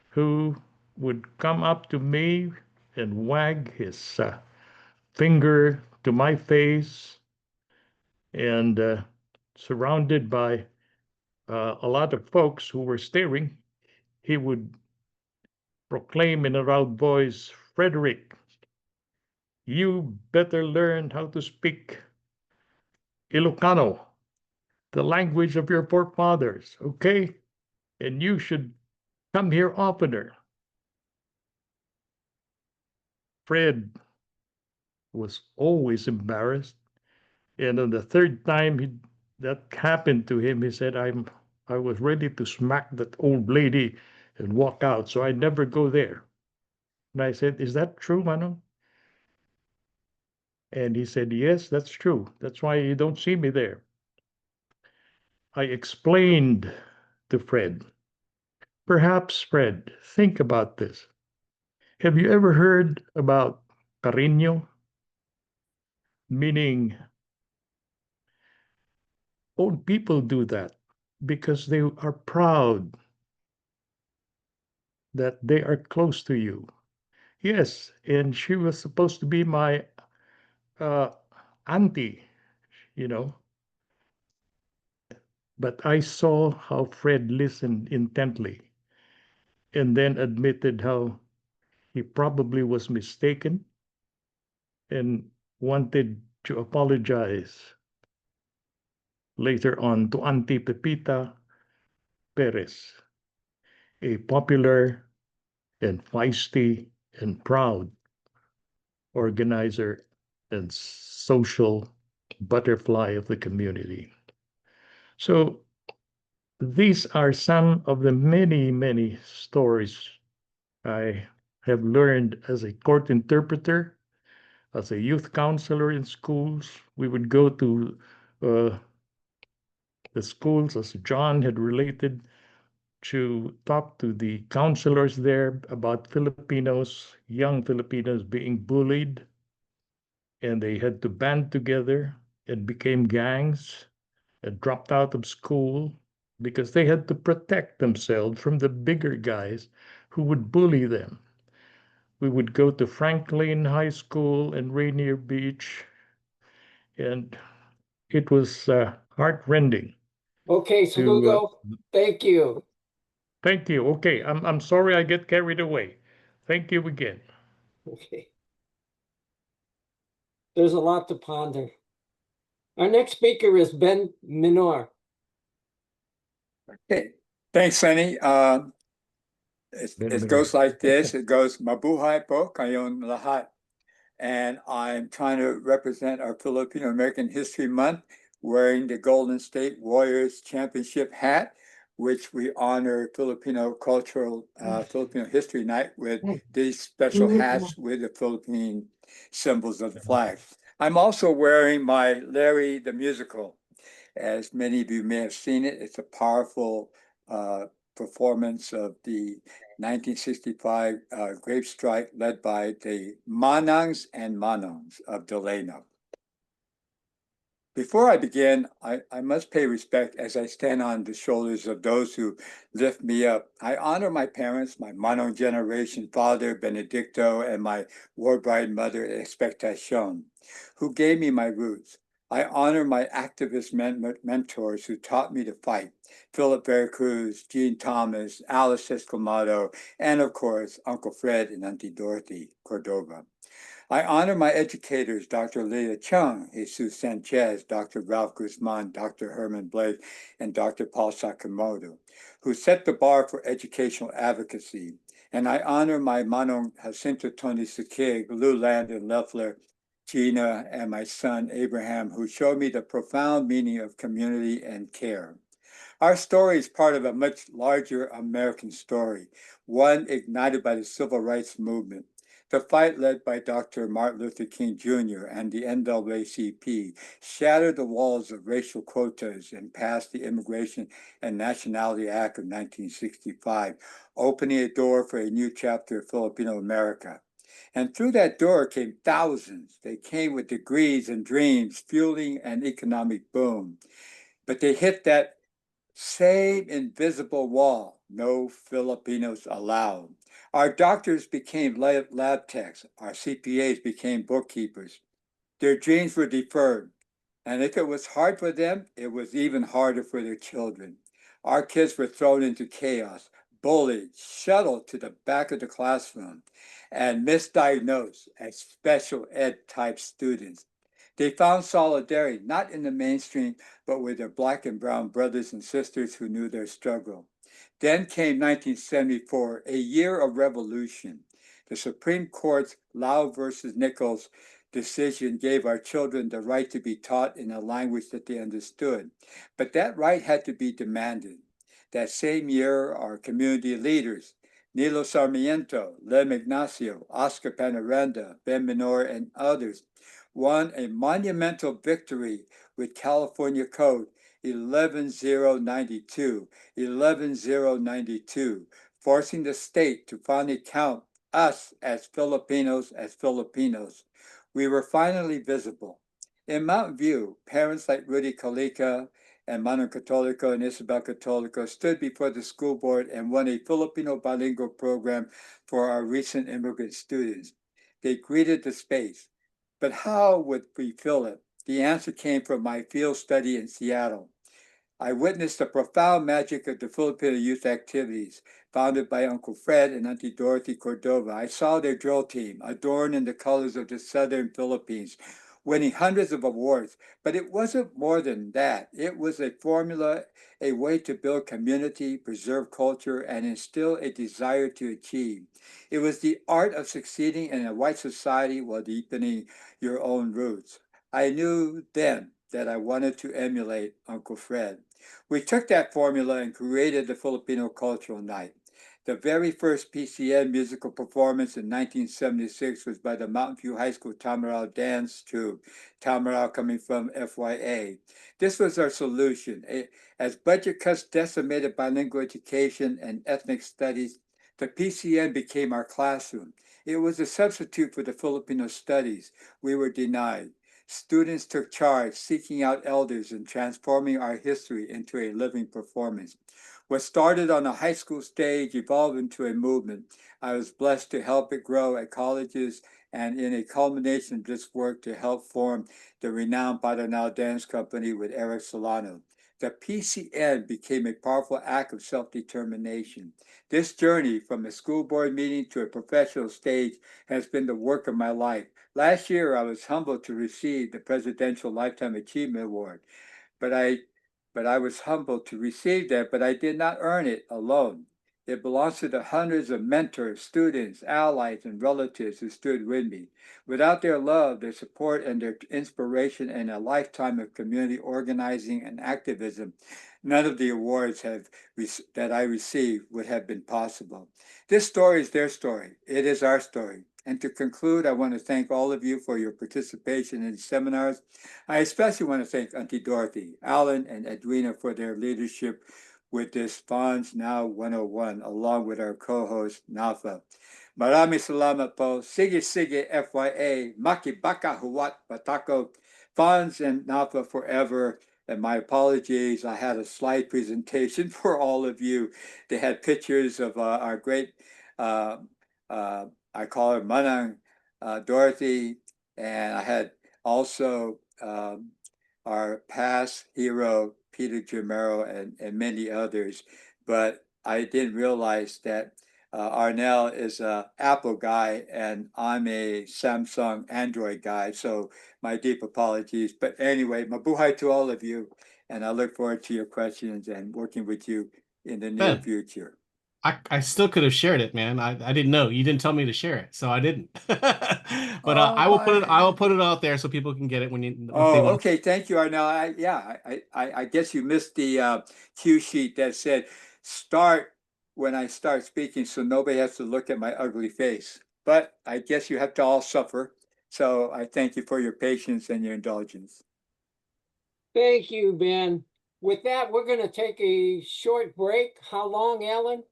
who would come up to me and wag his finger to my face, and surrounded by a lot of folks who were staring, he would proclaim in a loud voice, Frederick, you better learn how to speak Ilocano, the language of your forefathers, okay? And you should come here oftener. Fred was always embarrassed. And on the third time that happened to him, he said, I was ready to smack that old lady and walk out, so I never go there. And I said, is that true, Manong? And he said, yes, that's true. That's why you don't see me there. I explained to Fred, perhaps, Fred, think about this. Have you ever heard about cariño? Meaning, old people do that because they are proud that they are close to you. Yes, and she was supposed to be my uh, auntie, you know. But I saw how Fred listened intently and then admitted how he probably was mistaken and wanted to apologize later on to Auntie Pepita Perez, a popular and feisty and proud organizer and social butterfly of the community. So these are some of the many, many stories I have learned as a court interpreter, as a youth counselor in schools. We would go to the schools, as John had related, to talk to the counselors there about Filipinos, young Filipinos being bullied, and they had to band together and became gangs and dropped out of school because they had to protect themselves from the bigger guys who would bully them. We would go to Franklin High School and Rainier Beach, and it was heartrending. Okay, Sluggo, thank you. Thank you. Okay, I'm sorry I get carried away. Thank you again. Okay. There's a lot to ponder. Our next speaker is Ben Menor. Okay, thanks, Sunny. It goes like this. It goes, Mabuhay po kayong lahat. And I'm trying to represent our Filipino American History Month wearing the Golden State Warriors Championship hat, which we honor Filipino cultural, Filipino History Night with these special hats with the Philippine symbols of the flag. I'm also wearing my Larry the Musical. As many of you may have seen it, it's a powerful performance of the 1965 grape strike led by the Manangs and Manongs of Delano. Before I begin, I must pay respect as I stand on the shoulders of those who lift me up. I honor my parents, my Manong generation father, Benedicto, and my war bride mother, Expectacion, who gave me my roots. I honor my activist mentors who taught me to fight, Philip Veracruz, Jean Thomas, Alice Escalmado, and of course, Uncle Fred and Auntie Dorothy, Cordova. I honor my educators, Dr. Leah Chung, Jesus Sanchez, Dr. Ralph Guzman, Dr. Herman Blake, and Dr. Paul Sakamoto, who set the bar for educational advocacy. And I honor my Manong Jacinto Tony Sakig, Lou Landon Leffler, Gina, and my son Abraham, who showed me the profound meaning of community and care. Our story is part of a much larger American story, one ignited by the civil rights movement. The fight led by Dr. Martin Luther King Jr. and the NAACP shattered the walls of racial quotas and passed the Immigration and Nationality Act of 1965, opening a door for a new chapter of Filipino America. And through that door came thousands. They came with degrees and dreams, fueling an economic boom. But they hit that same invisible wall, no Filipinos allowed. Our doctors became lab techs. Our CPAs became bookkeepers. Their dreams were deferred. And if it was hard for them, it was even harder for their children. Our kids were thrown into chaos, bullied, shuttled to the back of the classroom, and misdiagnosed as special ed type students. They found solidarity not in the mainstream, but with their Black and brown brothers and sisters who knew their struggle. Then came 1974, a year of revolution. The Supreme Court's Lau versus Nichols decision gave our children the right to be taught in a language that they understood. But that right had to be demanded. That same year, our community leaders, Nilo Sarmiento, Lem Ignacio, Oscar Panaranda, Ben Menor, and others, won a monumental victory with California Code 11092, forcing the state to finally count us as Filipinos. We were finally visible. In Mountain View, parents like Rudy Calica and Manong Catolico and Isabel Catolico stood before the school board and won a Filipino bilingual program for our recent immigrant students. They greeted the space. But how would we fill it? The answer came from my field study in Seattle. I witnessed the profound magic of the Filipino Youth Activities, founded by Uncle Fred and Auntie Dorothy Cordova. I saw their drill team, adorned in the colors of the Southern Philippines, winning hundreds of awards. But it wasn't more than that. It was a formula, a way to build community, preserve culture, and instill a desire to achieve. It was the art of succeeding in a white society while deepening your own roots. I knew then that I wanted to emulate Uncle Fred. We took that formula and created the Filipino Cultural Night. The very first PCN musical performance in 1976 was by the Mountain View High School Tamaral Dance Troupe, Tamaral coming from FYA. This was our solution. As budget cuts decimated bilingual education and ethnic studies, the PCN became our classroom. It was a substitute for the Filipino studies we were denied. Students took charge, seeking out elders and transforming our history into a living performance. What started on a high school stage evolved into a movement. I was blessed to help it grow at colleges and in a culmination of this work to help form the renowned Badanao Dance Company with Eric Solano. The PCN became a powerful act of self-determination. This journey from a school board meeting to a professional stage has been the work of my life. Last year, I was humbled to receive the Presidential Lifetime Achievement Award, but I was humbled to receive that, but I did not earn it alone. It belongs to the hundreds of mentors, students, allies, and relatives who stood with me. Without their love, their support, and their inspiration, and a lifetime of community organizing and activism, none of the awards that I received would have been possible. This story is their story. It is our story. And to conclude, I want to thank all of you for your participation in the seminars. I especially want to thank Auntie Dorothy, Allan, and Edwina for their leadership with this FANHS Now 101, along with our co-host, Nafa. Maraming salamat po. Sige, sige, FYA. Makibaka huwat batako. FANHS and Nafa forever. And my apologies, I had a slide presentation for all of you. They had pictures of our great, I call her Manang, Dorothy, and I had also our past hero, Peter Jamero, and many others. But I didn't realize that Arnell is an Apple guy and I'm a Samsung Android guy. So my deep apologies. But anyway, mabuhay to all of you. And I look forward to your questions and working with you in the near Ben. future. I still could have shared it, man. I didn't know. You didn't tell me to share it, so I didn't. But Oh, I will put it out there so people can get it when if they Oh, want. okay. Thank you, Arnell. I guess you missed the cue sheet that said start when I start speaking, so nobody has to look at my ugly face. But I guess you have to all suffer. So I thank you for your patience and your indulgence. Thank you, Ben. With that, we're going to take a short break. How long, Allan?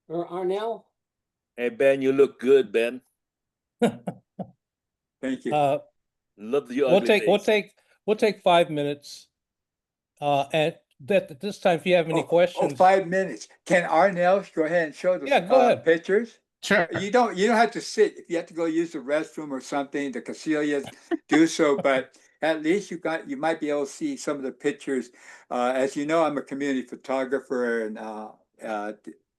Or Arnell? Hey, Ben, you look good, Ben. Thank you. Love your ugly face. We'll take 5 minutes. And at this time, if you have any questions. 5 minutes. Can Arnell go ahead and show the go ahead. pictures? Sure. You don't have to sit. If you have to go use the restroom or something, the Casilias do so, but at least you might be able to see some of the pictures. As you know, I'm a community photographer, and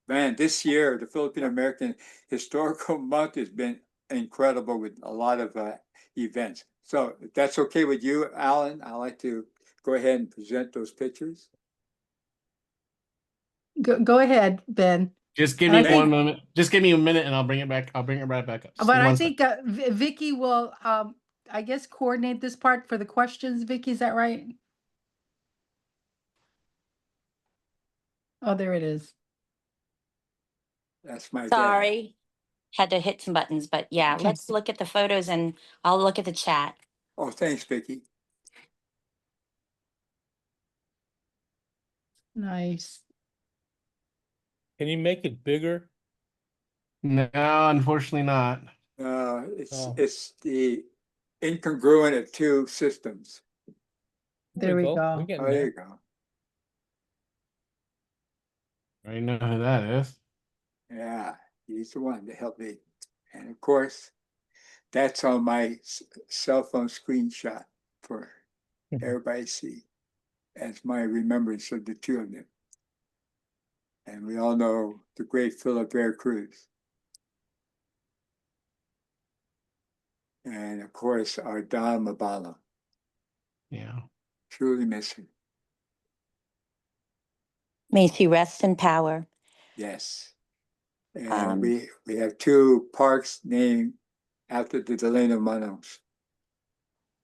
man, this year the Filipino American Historical Month has been incredible with a lot of events. So if that's okay with you, Allan, I'd like to go ahead and present those pictures. Go ahead, Ben. Just give me 1 moment. Just give me a minute and I'll bring it back. I'll bring it right back up. But I think Vicky will, I guess, coordinate this part for the questions. Vicky, is that right? Oh, there it is. That's my Sorry, had to hit some buttons, but yeah, Okay. let's look at the photos and I'll look at the chat. Oh, thanks, Vicky. Nice. Can you make it bigger? No, unfortunately not. It's the incongruent of two systems. There we go. Oh, there you go. I know who that is. Yeah, he's the one to help me. And of course, that's on my cell phone screenshot for everybody to see as my remembrance of the two of them. And we all know the great Philip Cruz. And of course, our Don Mabala. Yeah. Truly miss him. May she rest in power. Yes. And we have two parks named after the Delano Manos.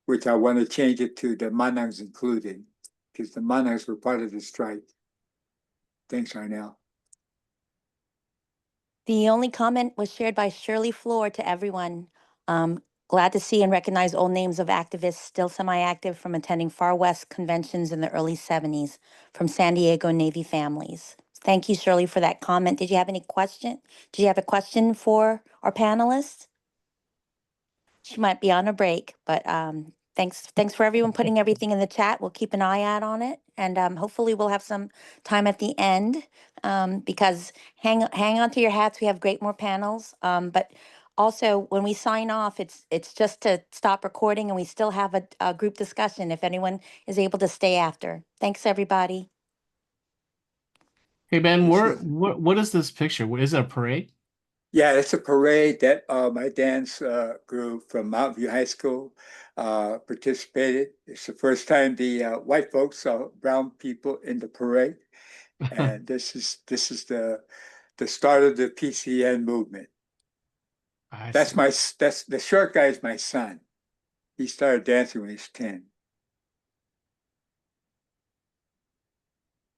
which I want to change it to the Manangs included, because the Manangs were part of the strike. Thanks, Arnell. The only comment was shared by Shirley Floor to everyone. Glad to see and recognize old names of activists still semi-active from attending Far West conventions in the early 70s from San Diego Navy families. Thank you, Shirley, for that comment. Did you have any question? Did you have a question for our panelists? She might be on a break, but thanks for everyone putting everything in the chat. We'll keep an eye out on it, and hopefully we'll have some time at the end because hang on to your hats. We have more panels, but also when we sign off, it's just to stop recording, and we still have a group discussion if anyone is able to stay after. Thanks, everybody. Hey Ben, what is this picture? What is it, a parade? Yeah, it's a parade that my dance group from Mountain View High School participated. It's the first time the white folks saw brown people in the parade, and this is the start of the PCN movement. That's the short guy is my son. He started dancing when he was 10.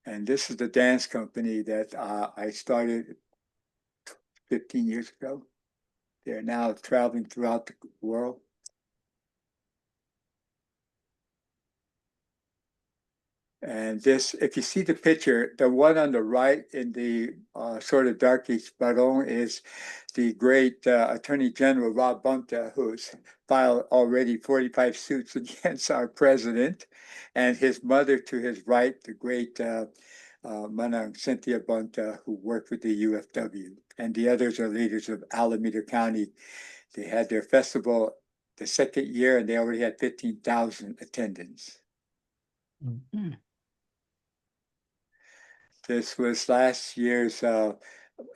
And this is the dance company that I started 15 years ago. They're now traveling throughout the world. And this, if you see the picture, the one on the right in the sort of darkish baron is the great Attorney General Rob Bunta, who's filed already 45 suits against our president, and his mother to his right, the great Manang Cynthia Bunta, who worked with the UFW. And the others are leaders of Alameda County. They had their festival the second year, and they already had 15,000 attendants. Mm-hmm. This was last year's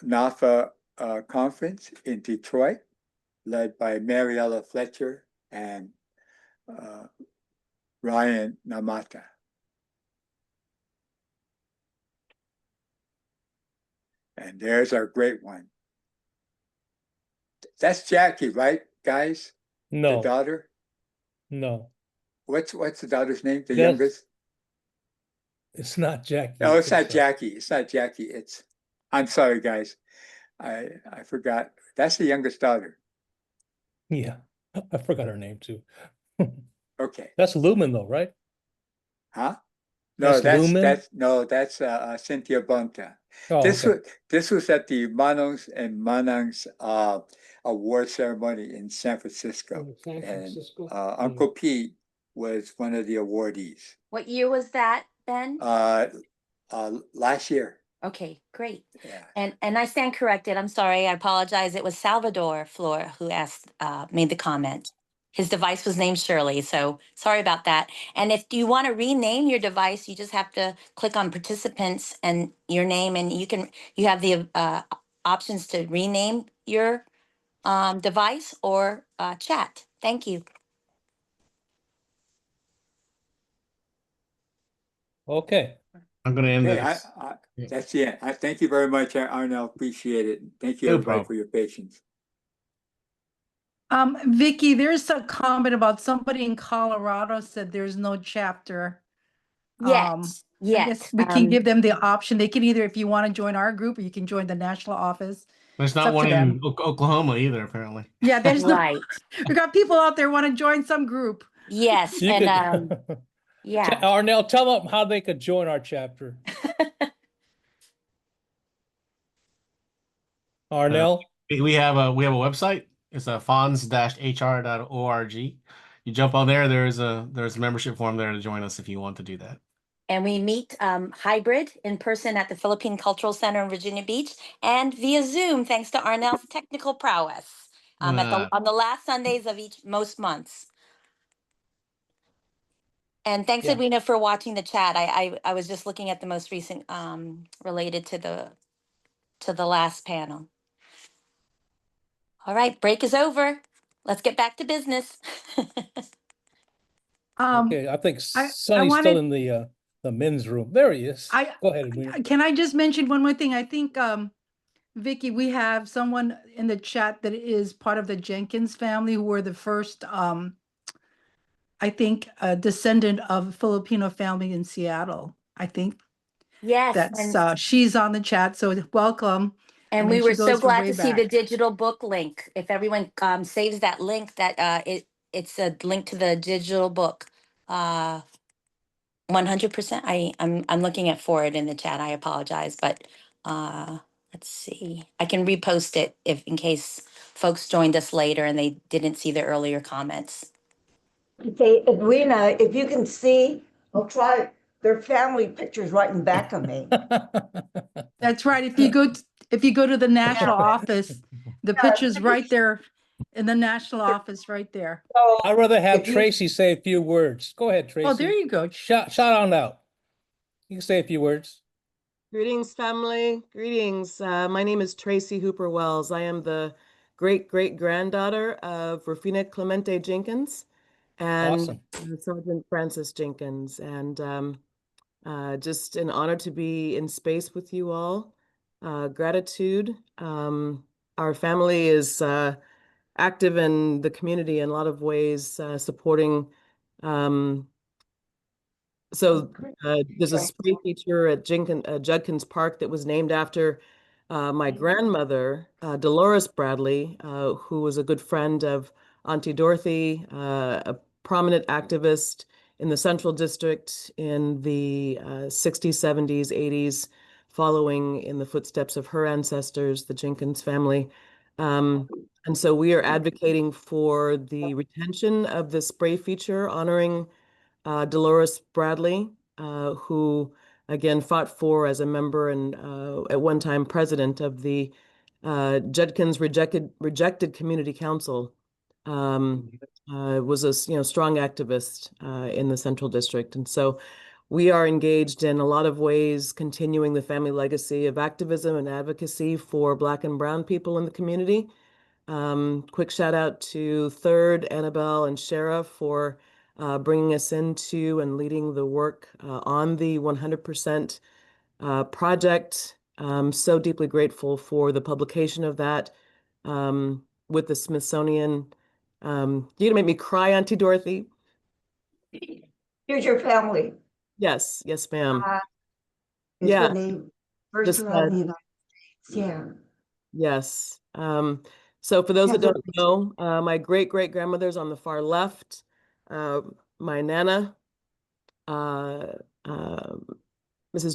NAFA conference in Detroit, led by Mariella Fletcher and Ryan Namata. And there's our great one. That's Jackie, right, guys? No. The daughter? No. What's the daughter's name? The youngest? It's not Jackie. No, it's not Jackie. It's not Jackie. I'm sorry, guys. I forgot. That's the youngest daughter. Yeah, I forgot her name too. Okay. That's Lumen though, right? Huh? No, that's Lumen? that's Cynthia Bunta. Oh, this was at the Manongs and Manangs award ceremony in San Francisco. And Uncle Pete was one of the awardees. What year was that, Ben? Last year. Okay, great. Yeah. And I stand corrected. I'm sorry. I apologize. It was Salvador Flor who made the comment. His device was named Shirley, so sorry about that. And if you want to rename your device, you just have to click on participants and your name, and you have the options to rename your device or chat. Thank you. Okay. I'm going to end this. That's the end. Thank you very much, Arnell. Appreciate it. Thank you, everybody, for your patience. Vicky, there's a comment about somebody in Colorado said there's no chapter. Yes. I guess we can give them the option. They can either, if you want to join our group, or you can join the national office. There's not one in Oklahoma either, apparently. Yeah, there's right. We got people out there want to join some group. Yes, and yeah. Arnell, tell them how they could join our chapter. Arnell, we have a website. It's FANHS-HR.org. You jump on there. There's a membership form there to join us if you want to do that. And we meet hybrid in person at the Philippine Cultural Center in Virginia Beach and via Zoom, thanks to Arnell's technical prowess on the last Sundays of most months. And thanks, Edwina, for watching the chat. I was just looking at the most recent related to the last panel. All right, break is over. Let's get back to business. Okay, I think Sonny's still in the men's room. There he is. Go ahead, Edwina. Can I just mention one more thing? I think, Vicky, we have someone in the chat that is part of the Jenkins family who were the first I think, a descendant of a Filipino family in Seattle. I think Yes, that's, she's on the chat, so welcome. I and mean, we she were so goes from glad way to see the back. digital book link. If everyone saves that link, that it's a link to the digital book. 100%. I'm looking at forward in the chat. I apologize, but let's see. I can repost it if in case folks joined us later and they didn't see the earlier comments. Say, Edwina, if you can see, I'll try their family pictures right in back of me. That's right. If you go to the national office, the picture's right there in the national office, right there. So I'd rather have if you- Tracy say a few words. Go ahead, Tracy. Oh, there you go. Shout on out. You can say a few words. Greetings, family. Greetings. My name is Tracy Hooper Wells. I am the great-great-granddaughter of Rufina Clemente Jenkins and Awesome. Sergeant Francis Jenkins. And just an honor to be in space with you all. Gratitude. Our family is active in the community in a lot of ways, supporting there's a spray feature at Judkins Park that was named after my grandmother, Dolores Bradley, who was a good friend of Auntie Dorothy, a prominent activist in the Central District in the 60s, 70s, 80s, following in the footsteps of her ancestors, the Jenkins family. And so we are advocating for the retention of the spray feature honoring Dolores Bradley, who again fought for as a member and at one time president of the Judkins Rejected Community Council. Was a strong activist in the Central District, and so we are engaged in a lot of ways, continuing the family legacy of activism and advocacy for Black and Brown people in the community. Quick shout out to Third, Annabelle, and Shara for bringing us into and leading the work on the 100% project. So deeply grateful for the publication of that with the Smithsonian. You're gonna make me cry, Auntie Dorothy. Here's your family. Yes, yes, ma'am. It's Yeah, when they first just arrived in the United States. Yeah. yes. So for those that don't know, my great-great-grandmother's on the far left. My Nana, Mrs.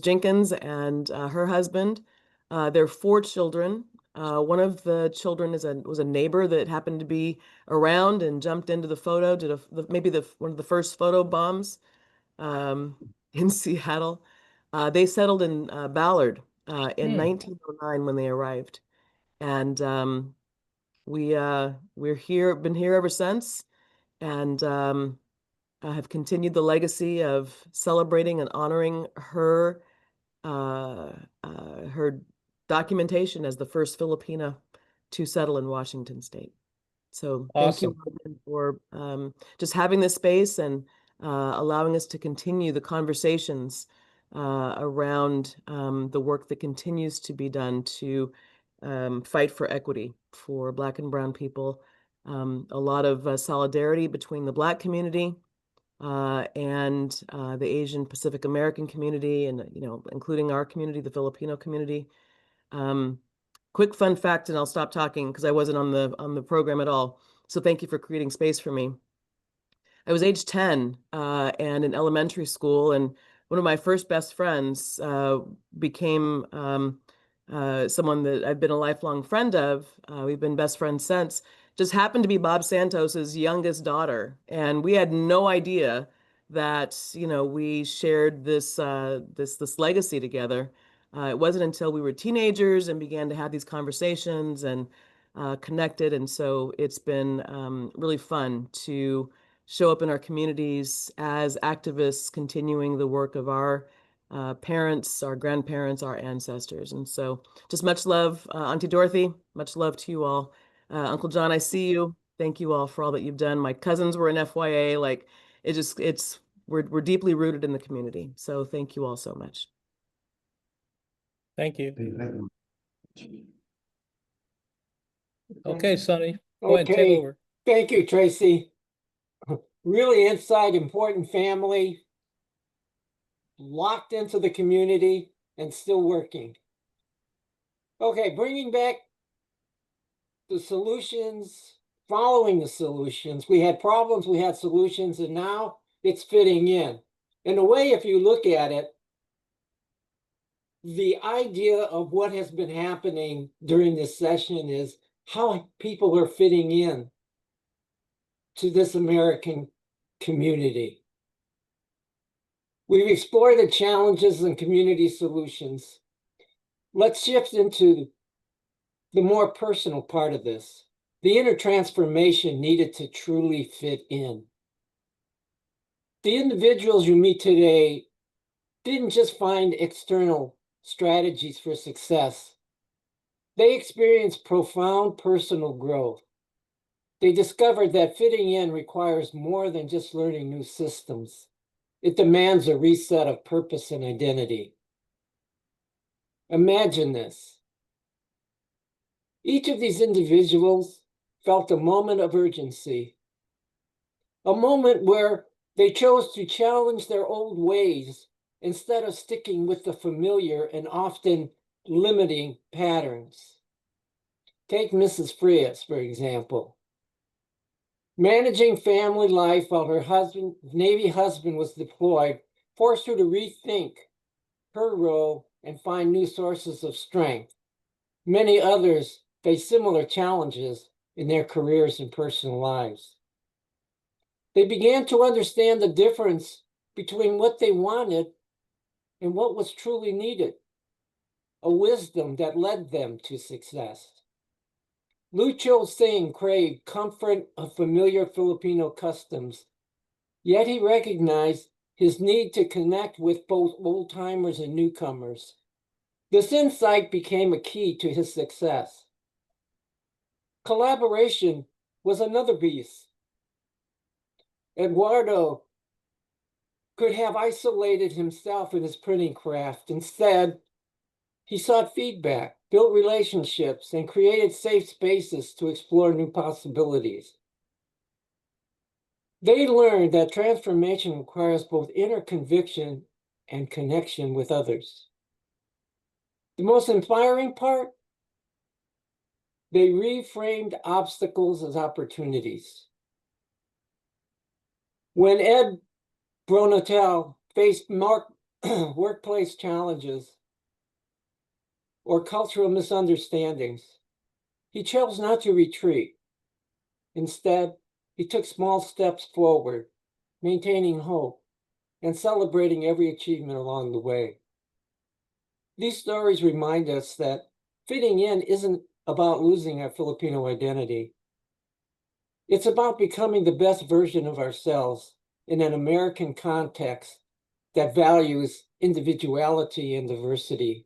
Jenkins, and her husband. There are 4 children. One of the children was a neighbor that happened to be around and jumped into the photo, did maybe one of the first photo bombs in Seattle. They settled in Ballard in 1909 when they arrived. And we're here, been here ever since, and have continued the legacy of celebrating and honoring her her documentation as the first Filipina to settle in Washington State. So thank you for just having this space and allowing us to continue the conversations around the work that continues to be done to fight for equity for Black and Brown people. A lot of solidarity between the Black community and the Asian Pacific American community, and including our community, the Filipino community. Quick fun fact, and I'll stop talking because I wasn't on the program at all. So thank you for creating space for me. I was age 10 and in elementary school, and one of my first best friends became someone that I've been a lifelong friend of. We've been best friends since. Just happened to be Bob Santos's youngest daughter, and we had no idea that we shared this this legacy together. It wasn't until we were teenagers and began to have these conversations and connected, and so it's been really fun to show up in our communities as activists, continuing the work of our parents, our grandparents, our ancestors. And so just much love, Auntie Dorothy, much love to you all. Uncle John, I see you. Thank you all for all that you've done. My cousins were in FYA. Like we're deeply rooted in the community. So thank you all so much. Thank you. Okay, Sonny, go ahead, take over. Thank you, Tracy. really inside important family, locked into the community, and still working. Okay, bringing back the solutions, following the solutions. We had problems, we had solutions, and now it's fitting in. In a way, if you look at it, the idea of what has been happening during this session is how people are fitting in to this American community. We've explored the challenges and community solutions. Let's shift into the more personal part of this, the inner transformation needed to truly fit in. The individuals you meet today didn't just find external strategies for success. They experienced profound personal growth. They discovered that fitting in requires more than just learning new systems. It demands a reset of purpose and identity. Imagine this. Each of these individuals felt a moment of urgency, a moment where they chose to challenge their old ways instead of sticking with the familiar and often limiting patterns. Take Mrs. Frias, for example. Managing family life while her Navy husband was deployed forced her to rethink her role and find new sources of strength. Many others face similar challenges in their careers and personal lives. They began to understand the difference between what they wanted and what was truly needed, a wisdom that led them to success. Lucho Singh craved comfort of familiar Filipino customs, yet he recognized his need to connect with both old-timers and newcomers. This insight became a key to his success. Collaboration was another beast. Eduardo could have isolated himself in his printing craft. Instead, he sought feedback, built relationships, and created safe spaces to explore new possibilities. They learned that transformation requires both inner conviction and connection with others. The most inspiring part? They reframed obstacles as opportunities. When Ed Bronatel faced workplace challenges or cultural misunderstandings, he chose not to retreat. Instead, he took small steps forward, maintaining hope and celebrating every achievement along the way. These stories remind us that fitting in isn't about losing our Filipino identity. It's about becoming the best version of ourselves in an American context that values individuality and diversity.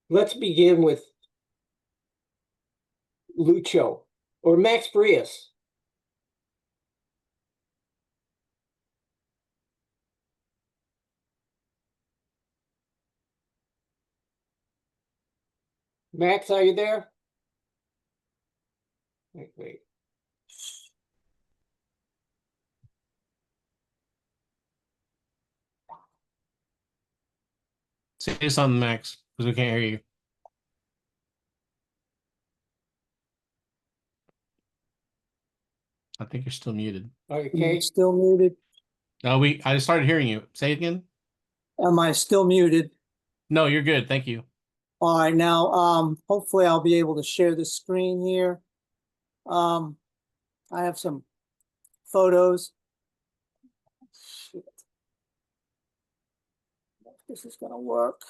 Let's begin with Lucho, or Max Frias. Max, are you there? Wait. Say something, Max, because we can't hear you. I think you're still muted. Okay. Still muted? No, I started hearing you. Say it again. Am I still muted? No, you're good. Thank you. All right, now, hopefully I'll be able to share the screen here. I have some photos. Shit. This is gonna work.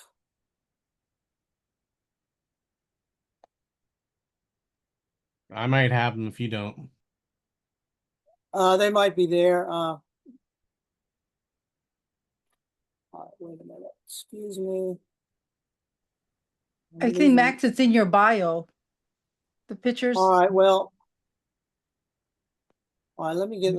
I might have them if you don't. They might be there. All right, wait a minute. Excuse me. I think Max, it's in your bio. The pictures. All right, well. All right, let me get.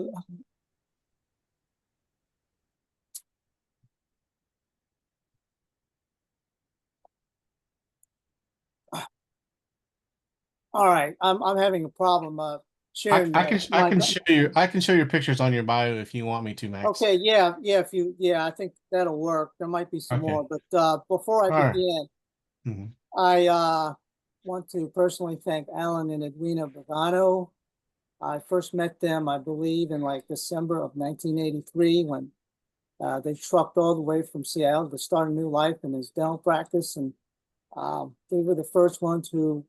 All right, I'm having a problem. share I can show you. I can show your pictures on your bio if you want me to, Max. Okay, yeah, I think that'll work. There might be some Okay. more, but before I All right. begin, Mhm. I want to personally thank Allan and Edwina Bergano. I first met them, I believe, in like December of 1983 when they trucked all the way from Seattle to start a new life in his dental practice, and they were the first ones who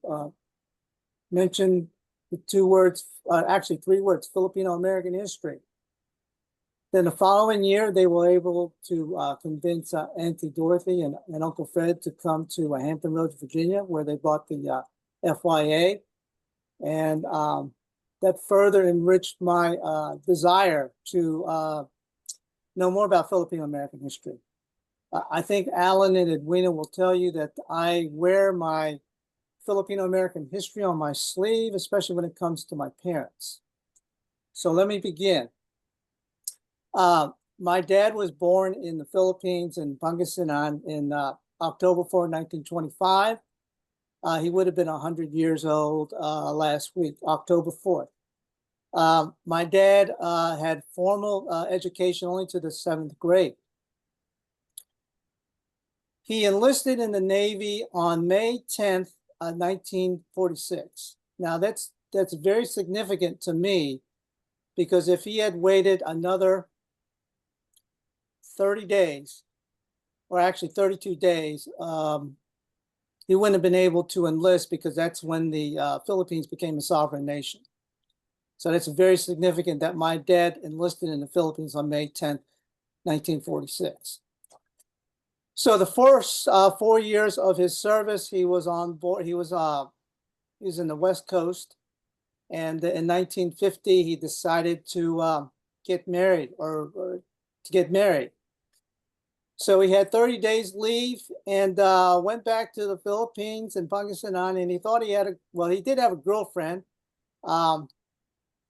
mentioned the two words, actually 3 words, Filipino American history. Then the following year, they were able to convince Auntie Dorothy and Uncle Fred to come to Hampton Roads, Virginia, where they bought the FYA. And that further enriched my desire to know more about Filipino American history. I think Allan and Edwina will tell you that I wear my Filipino American history on my sleeve, especially when it comes to my parents. So let me begin. My dad was born in the Philippines in Pangasinan in October 4, 1925. He would have been 100 years old last week, October 4th. My dad had formal education only to the 7th grade. He enlisted in the Navy on May 10th, 1946. Now that's very significant to me because if he had waited another 30 days, or actually 32 days, he wouldn't have been able to enlist because that's when the Philippines became a sovereign nation. So that's very significant that my dad enlisted in the Philippines on May 10th, 1946. So the first 4 years of his service, he was on board. He was in the West Coast, and in 1950 he decided to get married or to get married. So he had 30 days leave and went back to the Philippines and Pangasinan, and he thought he had he did have a girlfriend, but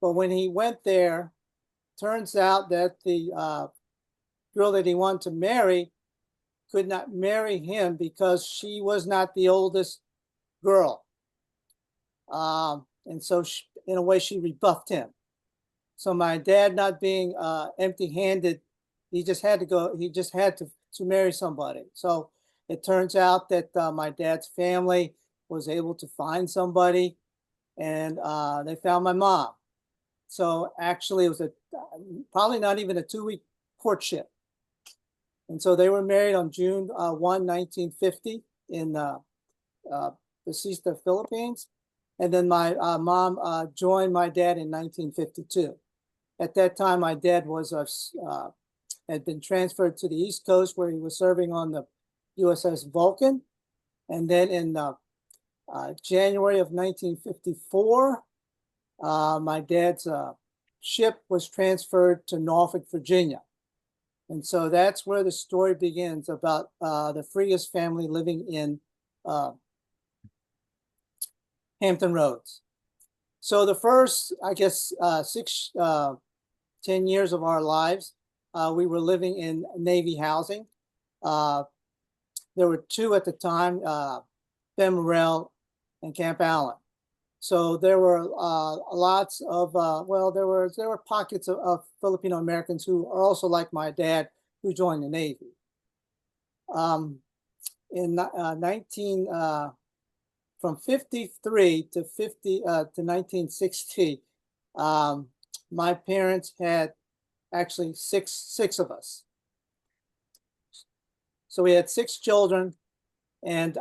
when he went there, turns out that the girl that he wanted to marry could not marry him because she was not the oldest girl. And so in a way, she rebuffed him. So my dad, not being empty-handed, he just had to marry somebody. So it turns out that my dad's family was able to find somebody, and they found my mom. So actually, it was probably not even a 2-week courtship. And so they were married on June 1, 1950 in Basista, Philippines. And then my mom joined my dad in 1952. At that time, my dad had been transferred to the East Coast where he was serving on the USS Vulcan. And then in January of 1954, my dad's ship was transferred to Norfolk, Virginia. And so that's where the story begins about the Frias family living in Hampton Roads. So the first, I guess, 10 years of our lives, we were living in Navy housing. There were 2 at the time, Ben Morrell and Camp Allen. So there were lots of, there were pockets of Filipino Americans who are also like my dad, who joined the Navy. From 53 to 1960, my parents had actually six of us. So we had 6 children, and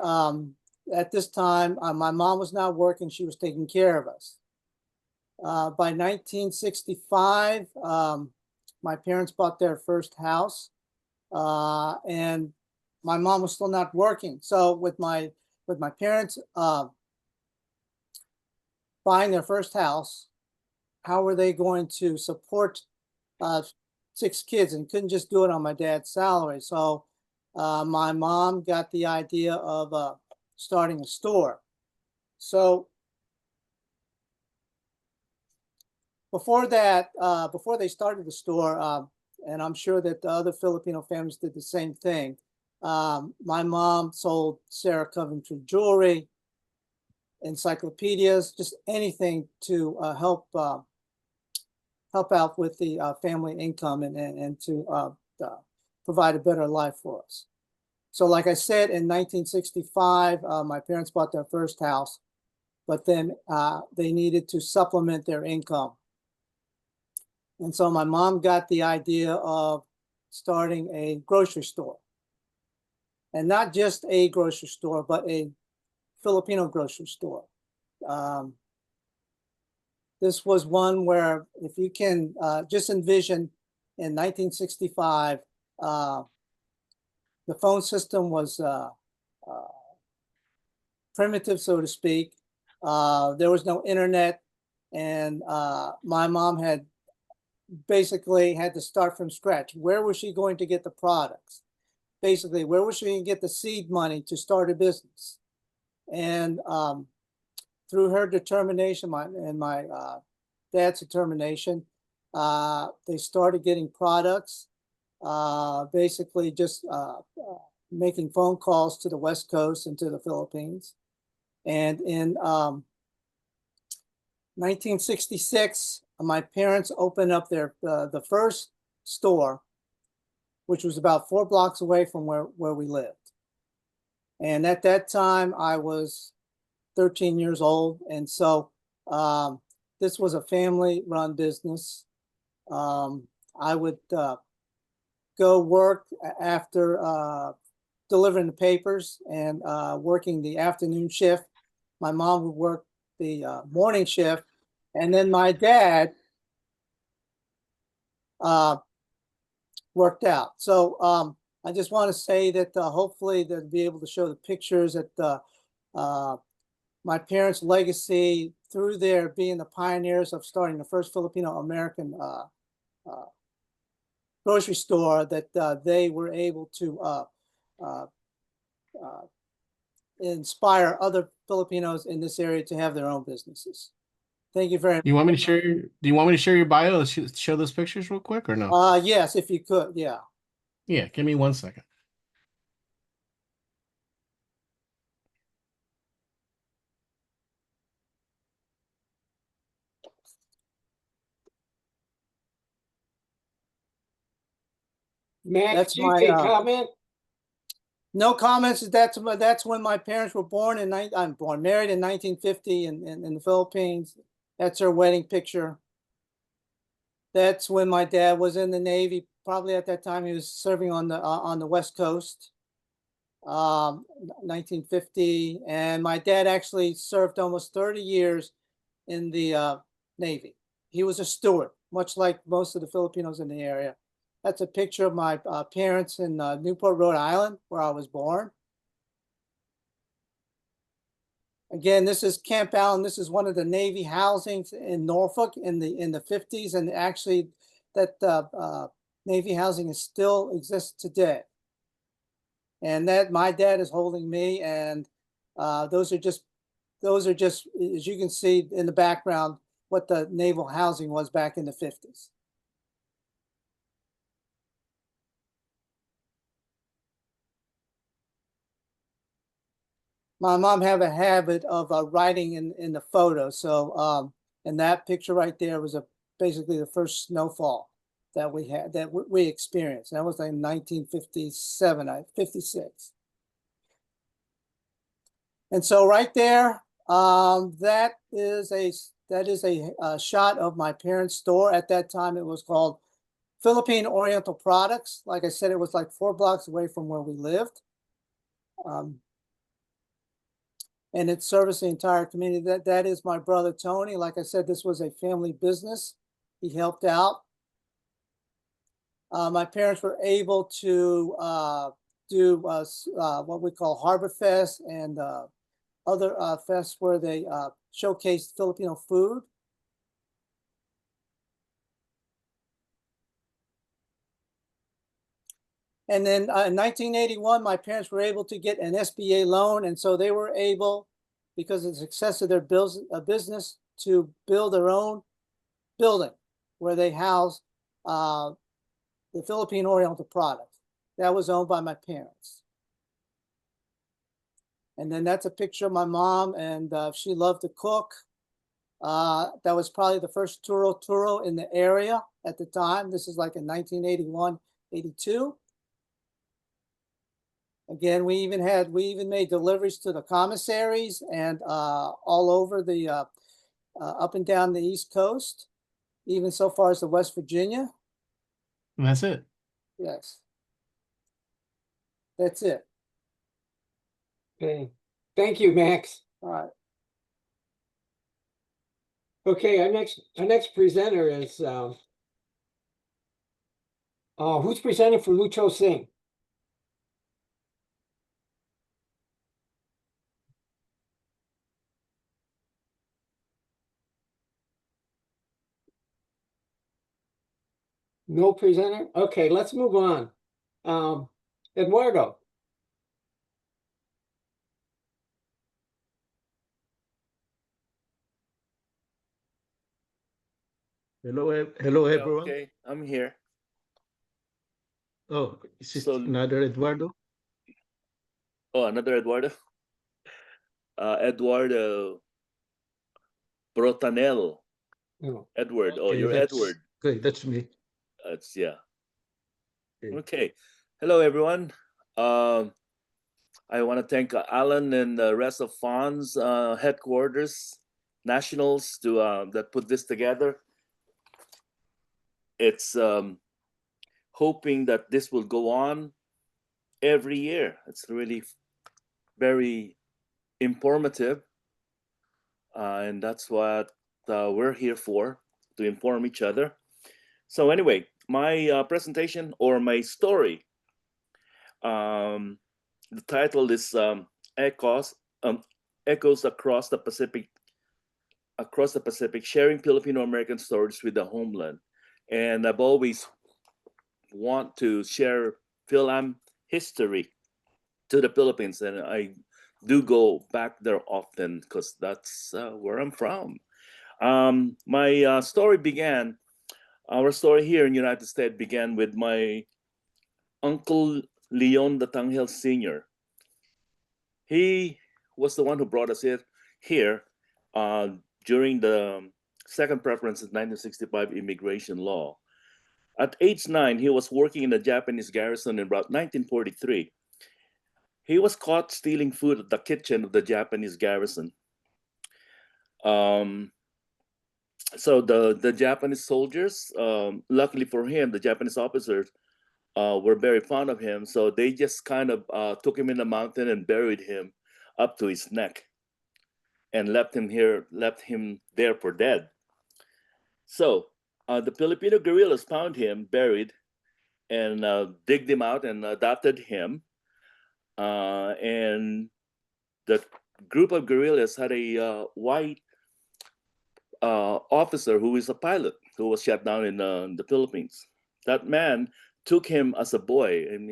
at this time, my mom was not working. She was taking care of us. By 1965, my parents bought their first house, and my mom was still not working. So with my parents buying their first house, how were they going to support 6 kids, and couldn't just do it on my dad's salary? So my mom got the idea of starting a store. So before that, before they started the store, and I'm sure that the other Filipino families did the same thing, my mom sold Sarah Coventry jewelry, encyclopedias, just anything to help out with the family income and to provide a better life for us. So like I said, in 1965, my parents bought their first house, but then they needed to supplement their income. And so my mom got the idea of starting a grocery store. And not just a grocery store, but a Filipino grocery store. This was one where, if you can just envision, in 1965, the phone system was primitive, so to speak. There was no internet, and my mom had basically had to start from scratch. Where was she going to get the products? Basically, where was she going to get the seed money to start a business? And through her determination and my dad's determination, they started getting products, basically just making phone calls to the West Coast and to the Philippines. And in 1966, my parents opened up the first store, which was about 4 blocks away from where we lived. And at that time, I was 13 years old. And so this was a family-run business. I would go work after delivering the papers and working the afternoon shift. My mom would work the morning shift. And then my dad worked out. So I just want to say that hopefully they'll be able to show the pictures that my parents' legacy through their being the pioneers of starting the first Filipino-American grocery store, that they were able to inspire other Filipinos in this area to have their own businesses. Thank you very much. You want me to share? Do you want me to share your bio? Show those pictures real quick or no? Yes, if you could, yeah. Yeah, give me 1 second. Max, you can comment. No comments. That's when my parents were born. I'm married in 1950 in the Philippines. That's her wedding picture. That's when my dad was in the Navy. Probably at that time he was serving on the West Coast, 1950. And my dad actually served almost 30 years in the Navy. He was a steward, much like most of the Filipinos in the area. That's a picture of my parents in Newport, Rhode Island, where I was born. Again, this is Camp Allen. This is one of the Navy housings in Norfolk in the 50s, and actually that Navy housing still exists today. And that my dad is holding me, and those are just, as you can see in the background, what the naval housing was back in the 50s. My mom have a habit of writing in the photo. So and that picture right there was basically the first snowfall that we had, that we experienced. That was like 1957, 56. And so right there, that is a shot of my parents' store. At that time, it was called Philippine Oriental Products. Like I said, it was like 4 blocks away from where we lived. And it serviced the entire community. That is my brother, Tony. Like I said, this was a family business. He helped out. My parents were able to do what we call Harbor Fest and other fests where they showcased Filipino food. And then in 1981, my parents were able to get an SBA loan. And so they were able, because of the success of their business, to build their own building where they housed the Philippine Oriental Products. That was owned by my parents. And then that's a picture of my mom, and she loved to cook. That was probably the first turo in the area at the time. This is like in 1981, 82. Again, we even made deliveries to the commissaries and all over the up and down the East Coast, even so far as the West Virginia. And that's it. Yes. That's it. Okay, thank you, Max. All right. Okay, our next presenter is who's presenting for Lucho Singh? No presenter? Okay, let's move on. Eduardo. Hello everyone. Okay, I'm here. Oh, is it So- another Eduardo? Oh, another Eduardo. Eduardo Brotanel. No. Edward. Oh, Okay, you're Edward. Okay, that's me. That's yeah. Okay. Okay. Hello, everyone. I want to thank Allan and the rest of FANHS headquarters, nationals to that put this together. It's hoping that this will go on every year. It's really very informative, and that's what we're here for, to inform each other. So anyway, my presentation or my story, the title is Echoes Across the Pacific, Sharing Filipino American Stories with the Homeland. And I've always want to share Phil-Am history to the Philippines, and I do go back there often because that's where I'm from. My story began, our story here in the United States began with my Uncle Leon Datangel Sr. He was the one who brought us here during the second preference of 1965 immigration law. At age 9, he was working in a Japanese garrison in about 1943. He was caught stealing food at the kitchen of the Japanese garrison. So the Japanese soldiers, luckily for him, the Japanese officers were very fond of him. So they just kind of took him in the mountain and buried him up to his neck and left him there for dead. So the Filipino guerrillas found him buried and digged him out and adopted him. And the group of guerrillas had a white officer who is a pilot who was shot down in the Philippines. That man took him as a boy, and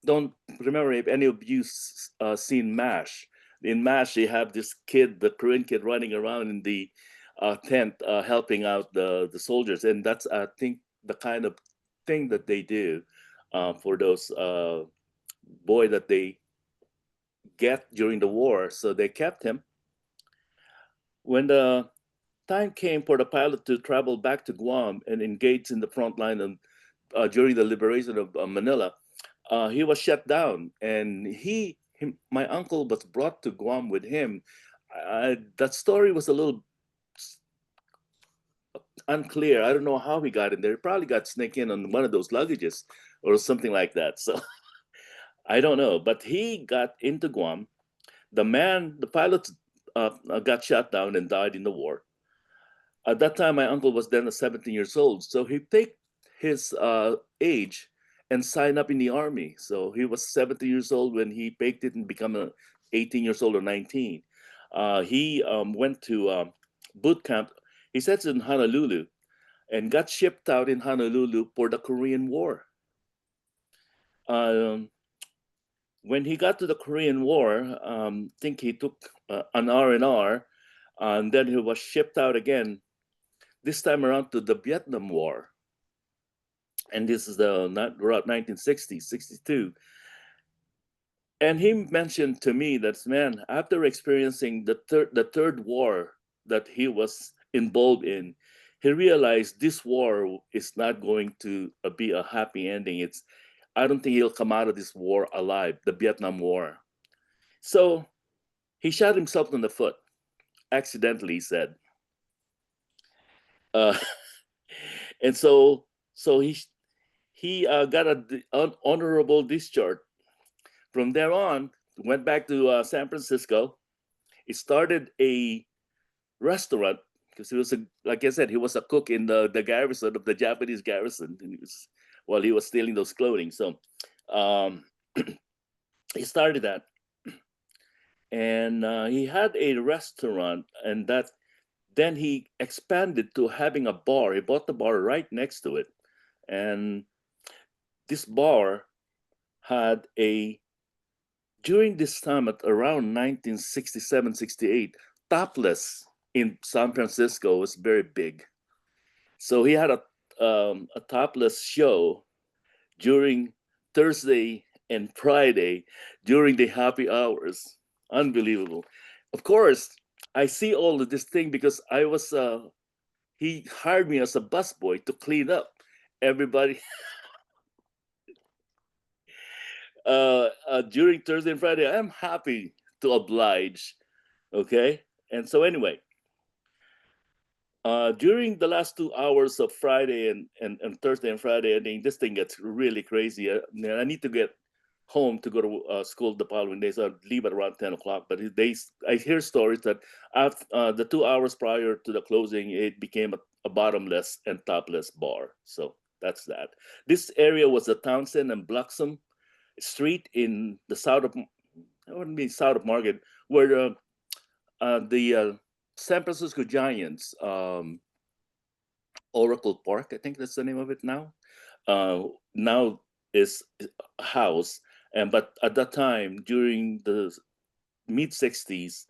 don't remember if any of you seen MASH. In MASH, they have this kid, the Korean kid, running around in the tent helping out the soldiers, and that's I think the kind of thing that they do for those boy that they get during the war. So they kept him. When the time came for the pilot to travel back to Guam and engage in the front line during the liberation of Manila, he was shut down, and my uncle was brought to Guam with him. That story was a little unclear. I don't know how he got in there. He probably got snaked in on one of those luggages or something like that. So I don't know, but he got into Guam. The pilot got shot down and died in the war. At that time, my uncle was then 17 years old. So he picked his age and signed up in the army. So he was 70 years old when he picked it and became 18 years old or 19. He went to boot camp. He says in Honolulu, and got shipped out in Honolulu for the Korean War. When he got to the Korean War, I think he took an R&R, and then he was shipped out again, this time around to the Vietnam War. And this is around 1960, 62. And he mentioned to me that, man, after experiencing the third war that he was involved in, he realized this war is not going to be a happy ending. I don't think he'll come out of this war alive, the Vietnam War. So he shot himself in the foot, accidentally, he said. And so he got an honorable discharge. From there on, went back to San Francisco. He started a restaurant because he was like I said, he was a cook in the garrison of the Japanese garrison, and while he was stealing those clothing. So he started that, and he had a restaurant, and then he expanded to having a bar. He bought the bar right next to it, and this bar had during this time at around 1967, 68, topless in San Francisco was very big. So he had a topless show during Thursday and Friday during the happy hours. Unbelievable. Of course, I see all of this thing because he hired me as a busboy to clean up everybody. During Thursday and Friday, I'm happy to oblige. Okay. And so anyway, during the last 2 hours of Friday and Thursday and Friday, I think this thing gets really crazy. I need to get home to go to school the following day, so I leave at around 10 o'clock. But I hear stories that after the 2 hours prior to the closing, it became a bottomless and topless bar. So that's that. This area was the Townsend and Bluxom Street in the south of Market, where the San Francisco Giants Oracle Park, I think that's the name of it now, now is a house. But at that time, during the mid-60s,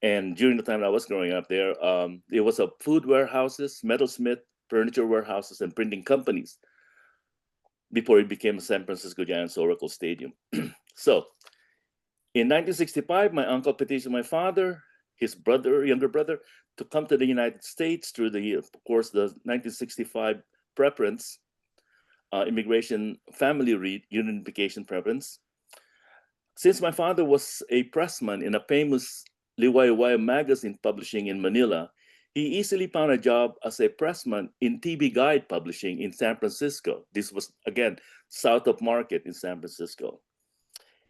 and during the time I was growing up there, it was a food warehouses, metalsmith, furniture warehouses, and printing companies before it became San Francisco Giants Oracle Stadium. So in 1965, my uncle petitioned my father, his younger brother, to come to the United States through of course, the 1965 preference, immigration family reunification preference. Since my father was a pressman in a famous Liwayway magazine publishing in Manila, he easily found a job as a pressman in TV Guide Publishing in San Francisco. This was, again, south of Market in San Francisco.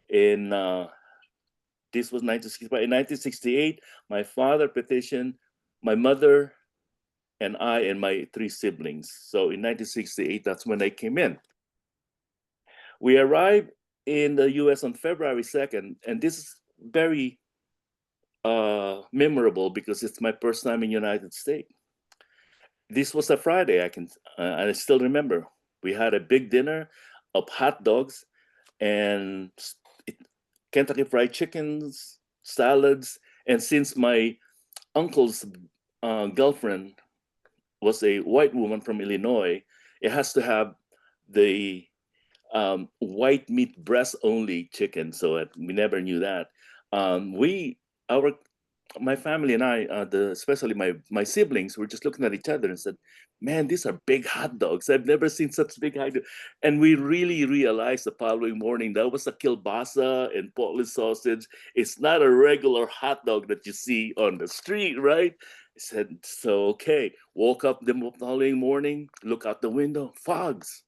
This was 1965. In 1968, my father petitioned my mother and I and my 3 siblings. So in 1968, that's when I came in. We arrived in the US on February 2nd, and this is very memorable because it's my first time in the United States. This was a Friday, I still remember. We had a big dinner of hot dogs and Kentucky Fried Chickens, salads. And since my uncle's girlfriend was a white woman from Illinois, it has to have the white meat breast only chicken. So we never knew that. My family and I, especially my siblings, were just looking at each other and said, man, these are big hot dogs. I've never seen such big hot dogs. And we really realized the following morning that was a kielbasa and Portland sausage. It's not a regular hot dog that you see on the street, right? I said, so okay. Woke up the following morning, look out the window, fogs.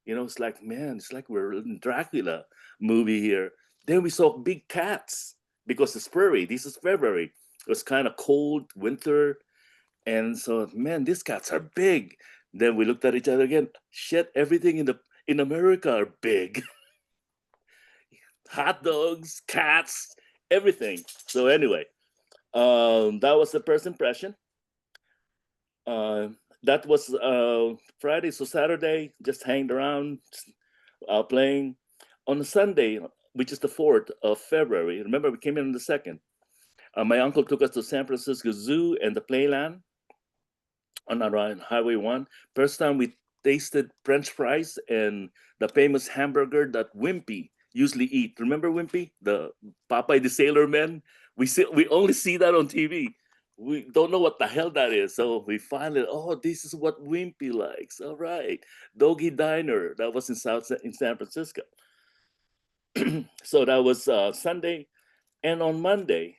It's like, man, it's like we're in Dracula movie here. Then we saw big cats because it's furry. This is February. It was kind of cold winter. And so, man, these cats are big. Then we looked at each other again. Shit, everything in America are big. Hot dogs, cats, everything. So anyway, that was the first impression. That was Friday. So Saturday, just hanged around, playing. On a Sunday, which is the 4th of February, remember we came in on the 2nd. My uncle took us to San Francisco Zoo and the Playland on around Highway 1. First time we tasted French fries and the famous hamburger that Wimpy usually eat. Remember Wimpy, the Popeye the Sailor Man? We only see that on TV. We don't know what the hell that is. So we finally, oh, this is what Wimpy likes. All right, Doggy Diner. That was in San Francisco. So that was Sunday, and on Monday,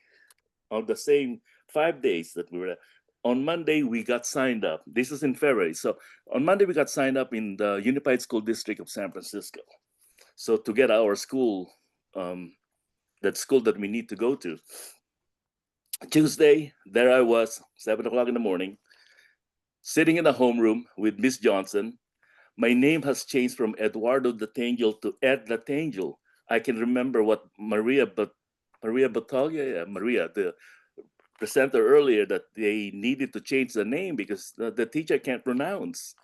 on the same 5 days that we were there, on Monday we got signed up. This is in February. So on Monday we got signed up in the Unified School District of San Francisco. So to get our school, that school that we need to go to. Tuesday, there I was, 7 o'clock in the morning, sitting in the homeroom with Miss Johnson. My name has changed from Eduardo Datangel to Ed Datangel. I can remember what Maria Batayola, Maria, the presenter earlier, that they needed to change the name because the teacher can't pronounce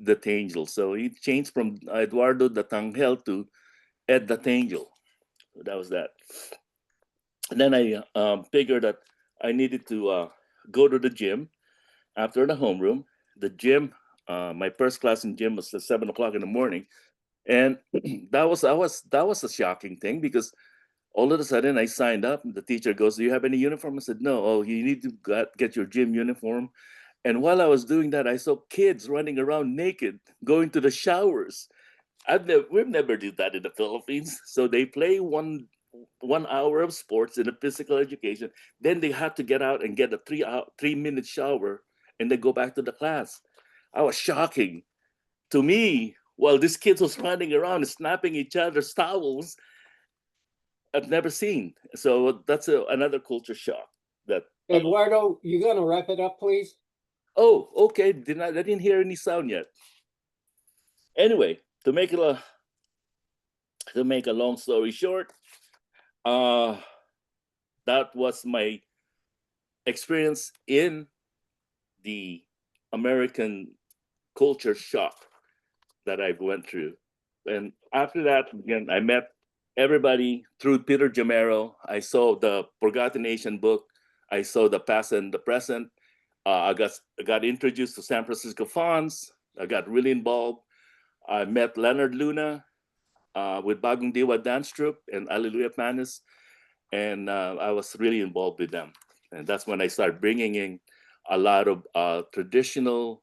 Datangel. So he changed from Eduardo Datangel to Ed Datangel. So that was that. And then I figured that I needed to go to the gym after the homeroom. The gym, my first class in gym was at 7 o'clock in the morning. And that was a shocking thing because all of a sudden I signed up and the teacher goes, "Do you have any uniform?" I said, "No." "Oh, you need to get your gym uniform." And while I was doing that, I saw kids running around naked, going to the showers. We've never did that in the Philippines. So they play one hour of sports in a physical education. Then they have to get out and get a 3-minute shower and then go back to the class. I was shocking to me. While these kids was running around snapping each other's towels, I've never seen. So that's another culture shock. That Eduardo, you gonna wrap it up, please? Oh, okay. I didn't hear any sound yet. Anyway, to make a long story short, that was my experience in the American culture shock that I went through. And after that, again, I met everybody through Peter Jamero. I saw the Forgotten Asian book. I saw The Past and the Present. I got introduced to San Francisco FANHS. I got really involved. I met Leonard Luna with Bagong Diwa Dance Troupe and Alleluia Panis. And I was really involved with them. And that's when I started bringing in a lot of traditional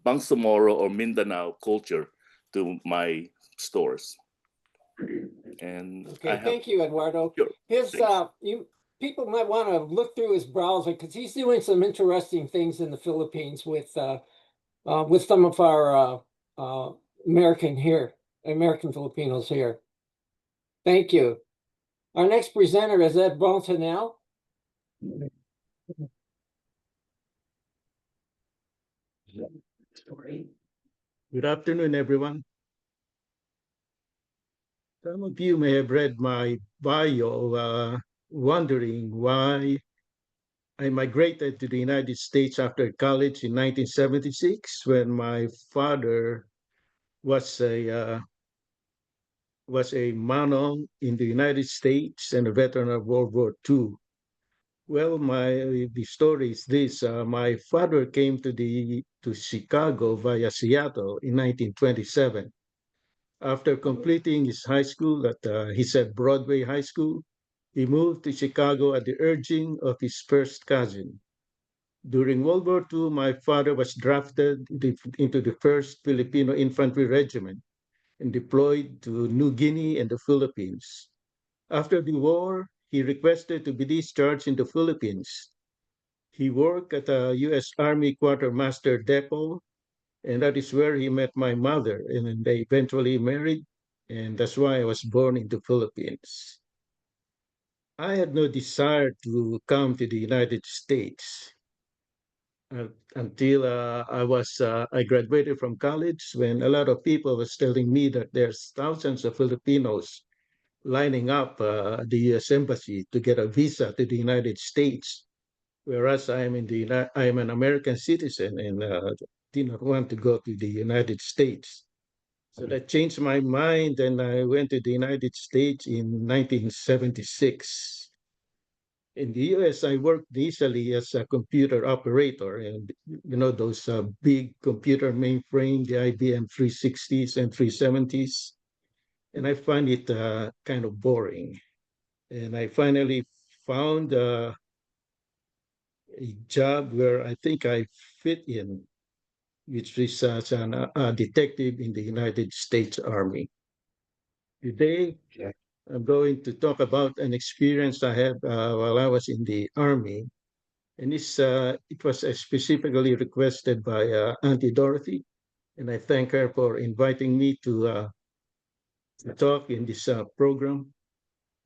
Bangsamoro or Mindanao culture to my stores. And okay, thank you, Eduardo. Sure, people might want to look through his browser because he's doing some interesting things in the Philippines with some of our American Filipinos here. Thank you. Our next presenter is Ed Bontanel. Good afternoon, everyone. Some of you may have read my bio, wondering why I migrated to the United States after college in 1976, when my father was a manong in the United States and a veteran of World War II. Well, the story is this: my father came to Chicago via Seattle in 1927. After completing his high school at he said Broadway High School, he moved to Chicago at the urging of his first cousin. During World War II, my father was drafted into the 1st Filipino Infantry Regiment and deployed to New Guinea and the Philippines. After the war, he requested to be discharged in the Philippines. He worked at a U.S. Army Quartermaster Depot, and that is where he met my mother, and they eventually married, and that's why I was born in the Philippines. I had no desire to come to the United States until I graduated from college, when a lot of people was telling me that there's thousands of Filipinos lining up at the U.S. Embassy to get a visa to the United States, whereas I'm an American citizen and did not want to go to the United States. So that changed my mind, and I went to the United States in 1976. In the US, I worked initially as a computer operator, and those big computer mainframe, the IBM 360s and 370s. and I find it kind of boring. And I finally found a job where I think I fit in, which is as a detective in the United States Army. Today, I'm going to talk about an experience I had while I was in the Army. And it was specifically requested by Auntie Dorothy. And I thank her for inviting me to talk in this program.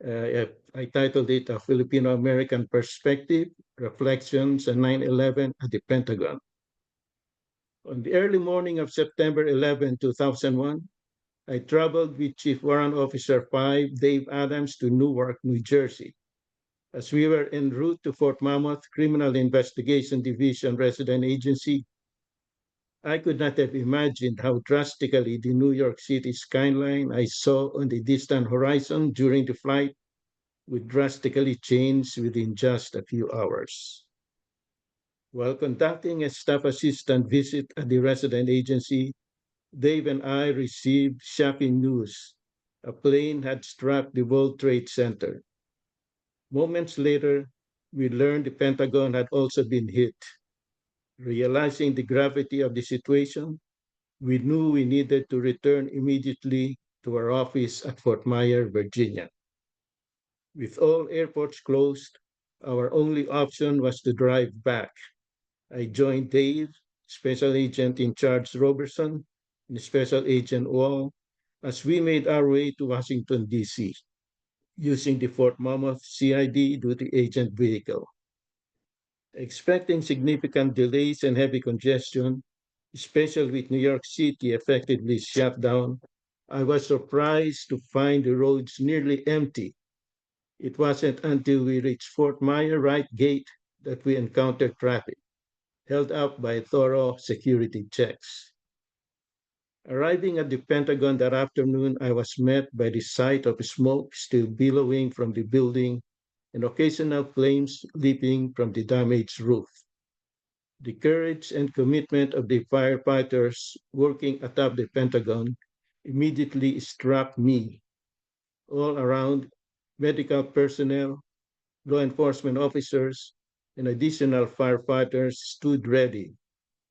I titled it A Filipino American Perspective, Reflections on 9/11 at the Pentagon. On the early morning of September 11, 2001, I traveled with Chief Warrant Officer 5, Dave Adams, to Newark, New Jersey. As we were en route to Fort Monmouth Criminal Investigation Division Resident Agency, I could not have imagined how drastically the New York City skyline I saw on the distant horizon during the flight would drastically change within just a few hours. While conducting a staff assistant visit at the resident agency, Dave and I received shocking news. A plane had struck the World Trade Center. Moments later, we learned the Pentagon had also been hit. Realizing the gravity of the situation, we knew we needed to return immediately to our office at Fort Myer, Virginia. With all airports closed, our only option was to drive back. I joined Dave, Special Agent in charge Robertson, and Special Agent Wall as we made our way to Washington, D.C., using the Fort Monmouth CID duty agent vehicle. Expecting significant delays and heavy congestion, especially with New York City effectively shut down, I was surprised to find the roads nearly empty. It wasn't until we reached Fort Myer Right Gate that we encountered traffic, held up by thorough security checks. Arriving at the Pentagon that afternoon, I was met by the sight of smoke still billowing from the building and occasional flames leaping from the damaged roof. The courage and commitment of the firefighters working atop the Pentagon immediately struck me. All around, medical personnel, law enforcement officers, and additional firefighters stood ready,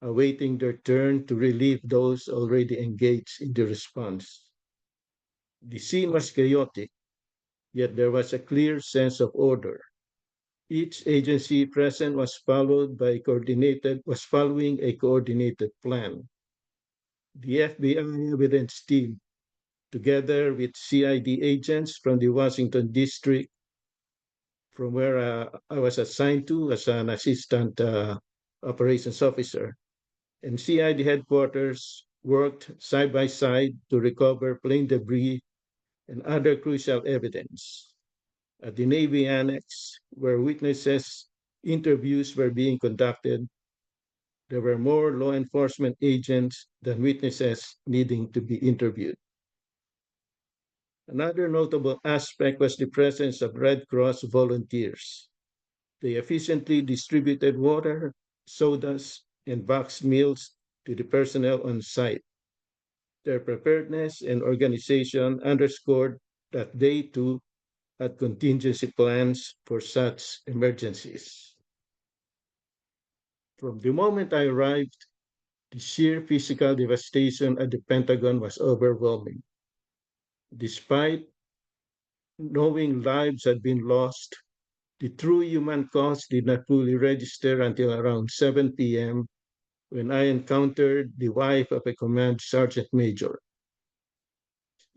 awaiting their turn to relieve those already engaged in the response. The scene was chaotic, yet there was a clear sense of order. Each agency present was following a coordinated plan. The FBI evidence team, together with CID agents from the Washington district, from where I was assigned to as an assistant operations officer, and CID headquarters worked side by side to recover plane debris and other crucial evidence. At the Navy Annex, where witnesses interviews were being conducted, there were more law enforcement agents than witnesses needing to be interviewed. Another notable aspect was the presence of Red Cross volunteers. They efficiently distributed water, sodas, and boxed meals to the personnel on site. Their preparedness and organization underscored that they too had contingency plans for such emergencies. From the moment I arrived, the sheer physical devastation at the Pentagon was overwhelming. Despite knowing lives had been lost, the true human cost did not fully register until around 7 p.m. when I encountered the wife of a command sergeant major.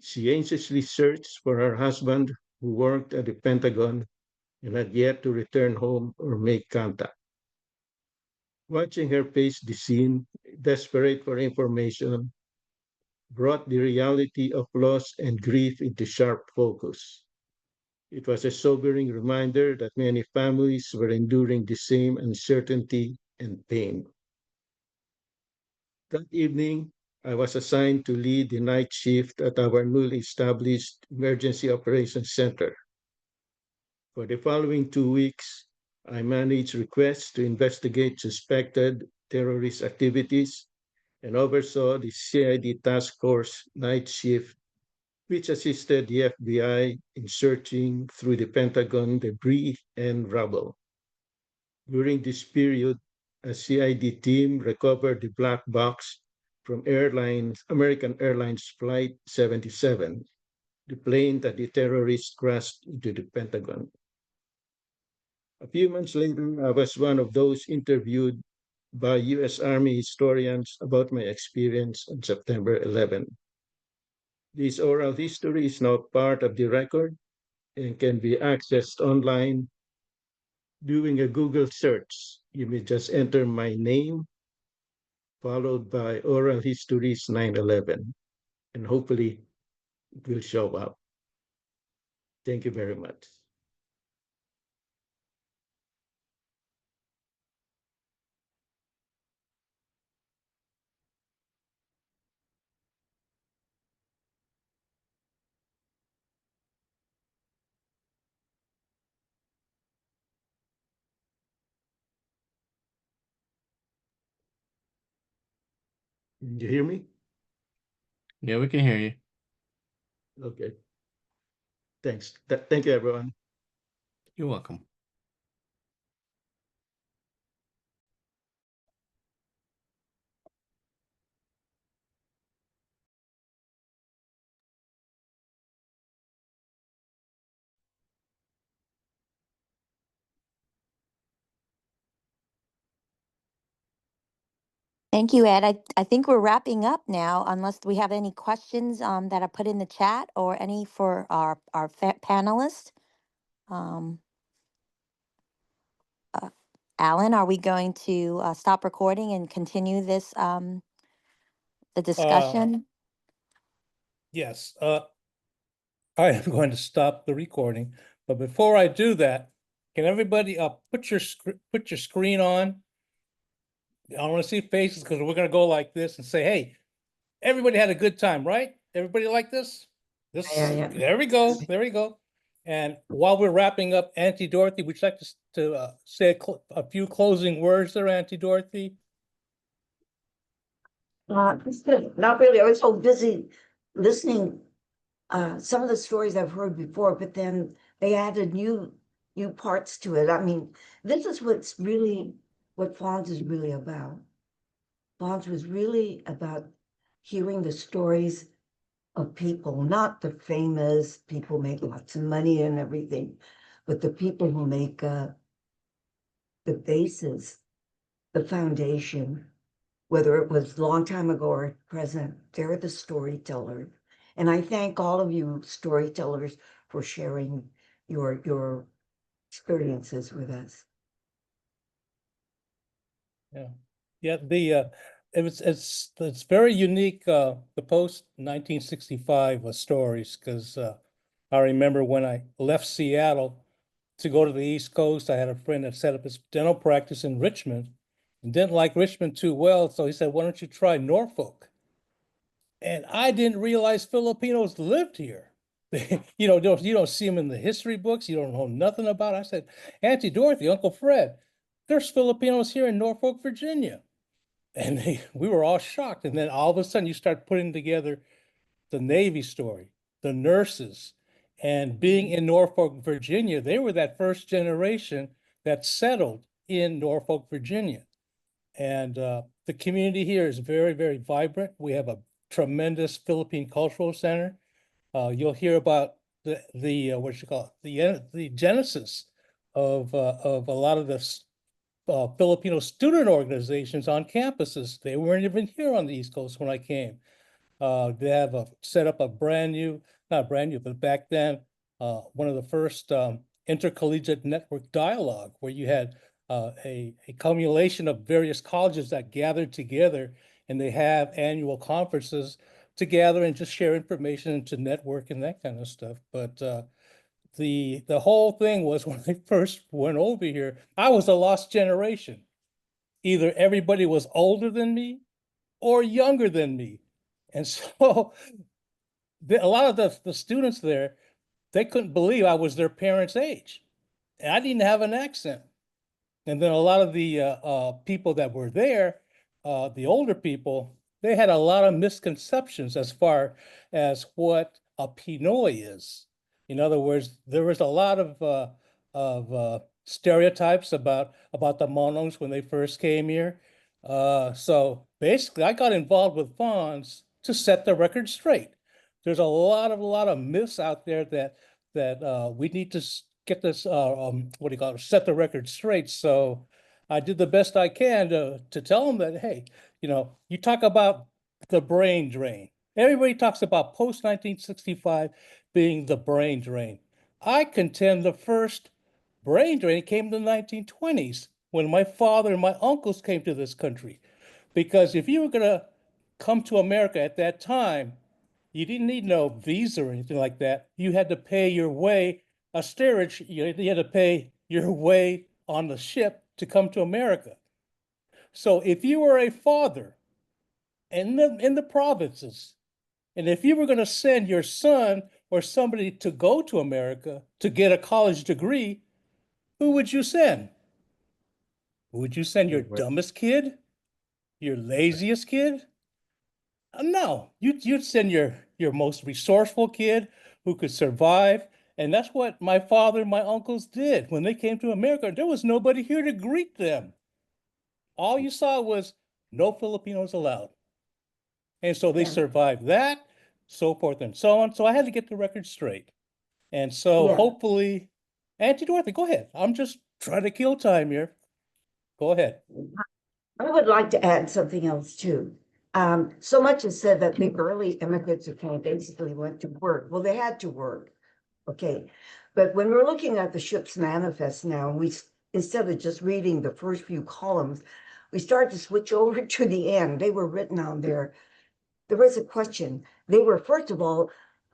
She anxiously searched for her husband, who worked at the Pentagon and had yet to return home or make contact. Watching her pace the scene, desperate for information, brought the reality of loss and grief into sharp focus. It was a sobering reminder that many families were enduring the same uncertainty and pain. That evening, I was assigned to lead the night shift at our newly established Emergency Operations Center. For the following 2 weeks, I managed requests to investigate suspected terrorist activities and oversaw the CID task force night shift which assisted the FBI in searching through the Pentagon debris and rubble. During this period, a CID team recovered the black box from American Airlines Flight 77, the plane that the terrorists crashed into the Pentagon. A few months later, I was one of those interviewed by US Army historians about my experience on September 11. This oral history is now part of the record and can be accessed online. Doing a Google search, you may just enter my name, followed by Oral Histories 9/11, and hopefully it will show up. Thank you very much. Can you hear me? Yeah, we can hear you. Okay. Thanks. Thank you, everyone. You're welcome. Thank you, Ed. I think we're wrapping up now, unless we have any questions that are put in the chat or any for our panelists. Uh, Alan, are we going to stop recording and continue this the discussion? Yes, I am going to stop the recording, but before I do that, can everybody put your screen on? I want to see faces because we're going to go like this and say, hey, everybody had a good time, right? Everybody like this? Yeah. There we go. There we go. And while we're wrapping up, Auntie Dorothy, would you like to say a few closing words there, Auntie Dorothy? Not really. I was so busy listening. Some of the stories I've heard before, but then they added new parts to it. I mean, this is what FANHS is really about. FANHS was really about hearing the stories of people, not the famous people make lots of money and everything, but the people who make the basis, the foundation, whether it was a long time ago or present, they're the storyteller. And I thank all of you storytellers for sharing your experiences with us. Yeah, it's very unique, the post 1965 stories, because I remember when I left Seattle to go to the East Coast, I had a friend that set up his dental practice in Richmond and didn't like Richmond too well, so he said, why don't you try Norfolk? And I didn't realize Filipinos lived here. You don't see them in the history books. You don't know nothing about it. I said, Auntie Dorothy, Uncle Fred, there's Filipinos here in Norfolk, Virginia. And we were all shocked. And then all of a sudden you start putting together the Navy story, the nurses, and being in Norfolk, Virginia, they were that first generation that settled in Norfolk, Virginia. And the community here is very, very vibrant. We have a tremendous Philippine Cultural Center. You'll hear about the what you call it, the genesis of a lot of the Filipino student organizations on campuses. They weren't even here on the East Coast when I came. They have set up a not brand new, but back then, one of the first intercollegiate network dialogue where you had a cumulation of various colleges that gathered together, and they have annual conferences to gather and just share information and to network and that kind of stuff. But the whole thing was when I first went over here, I was a lost generation. Either everybody was older than me or younger than me. And so a lot of the students there, they couldn't believe I was their parents' age. And I didn't have an accent. And then a lot of the people that were there, the older people, they had a lot of misconceptions as far as what a Pinoy is. In other words, there was a lot of stereotypes about the Monongs when they first came here. So basically, I got involved with FANHS to set the record straight. There's a lot of myths out there that we need to get this what do you call it, set the record straight. So I did the best I can to tell them that, hey, you talk about the brain drain. Everybody talks about post 1965 being the brain drain. I contend the first brain drain came in the 1920s when my father and my uncles came to this country. Because if you were going to come to America at that time, you didn't need no visa or anything like that. You had to pay your way, a steerage, you had to pay your way on the ship to come to America. So if you were a father in the provinces, and if you were going to send your son or somebody to go to America to get a college degree, who would you send? Would you send your dumbest kid? Your laziest kid? No, you'd send your most resourceful kid who could survive. And that's what my father and my uncles did. When they came to America, there was nobody here to greet them. All you saw was no Filipinos allowed. And so they survived that, so forth and so on. So I had to get the record straight. And so hopefully, Auntie Dorothy, go ahead. I'm just trying to kill time here. Go ahead. I would like to add something else too. So much is said that the early immigrants who came basically went to work. Well, they had to work. Okay. But when we're looking at the ship's manifest now, we instead of just reading the first few columns, we start to switch over to the end. They were written on there. There was a question. They were, first of all,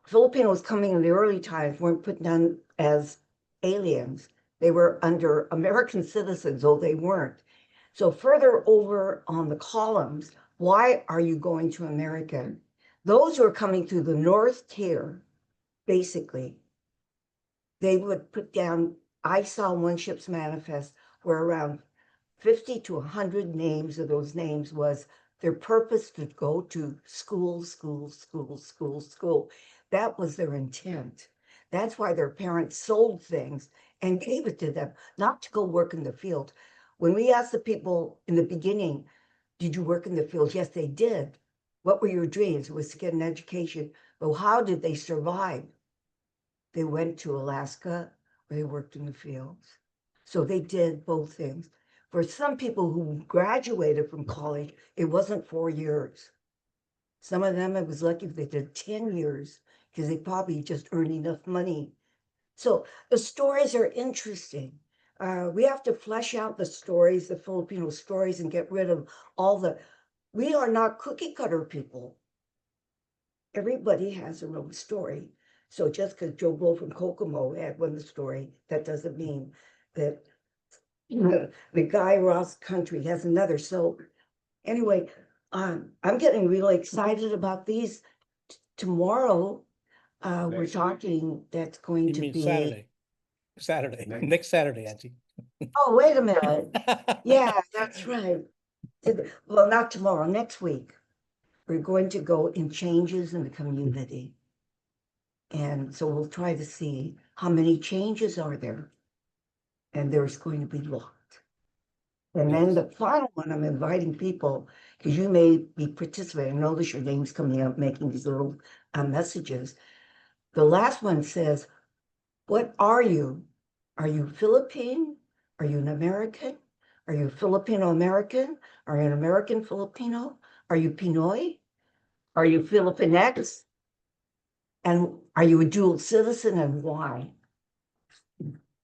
Filipinos coming in the early times weren't put down as aliens. They were under American citizens, though they weren't. So further over on the columns, why are you going to America? Those who are coming through the North Tier, basically, they would put down, I saw one ship's manifest where around 50 to 100 names of those names was their purpose to go to school. That was their intent. That's why their parents sold things and gave it to them, not to go work in the field. When we asked the people in the beginning, did you work in the field? Yes, they did. What were your dreams? It was to get an education. But how did they survive? They went to Alaska, where they worked in the fields. So they did both things. For some people who graduated from college, it wasn't 4 years. Some of them, it was lucky if they did 10 years, because they probably just earned enough money. So the stories are interesting. We have to flesh out the stories, the Filipino stories, and get rid of all we are not cookie cutter people. Everybody has their own story. So just because Joe Blow from Kokomo had one story, that doesn't mean that the guy Ross Country has another. So anyway, I'm getting really excited about these. Tomorrow, we're talking, that's going You to mean be Saturday, next Saturday, Auntie. Oh, wait a minute. Yeah, that's right. Well, not tomorrow, next week. We're going to go in changes in the community. And so we'll try to see how many changes are there. And there's going to be a lot. And then the final one, I'm inviting people, because you may be participating. Notice your name's coming up, making these little messages. The last one says, what are you? Are you Philippine? Are you an American? Are you Filipino-American? Are you an American Filipino? Are you Pinoy? Are you Filipinx? And are you a dual citizen, and why?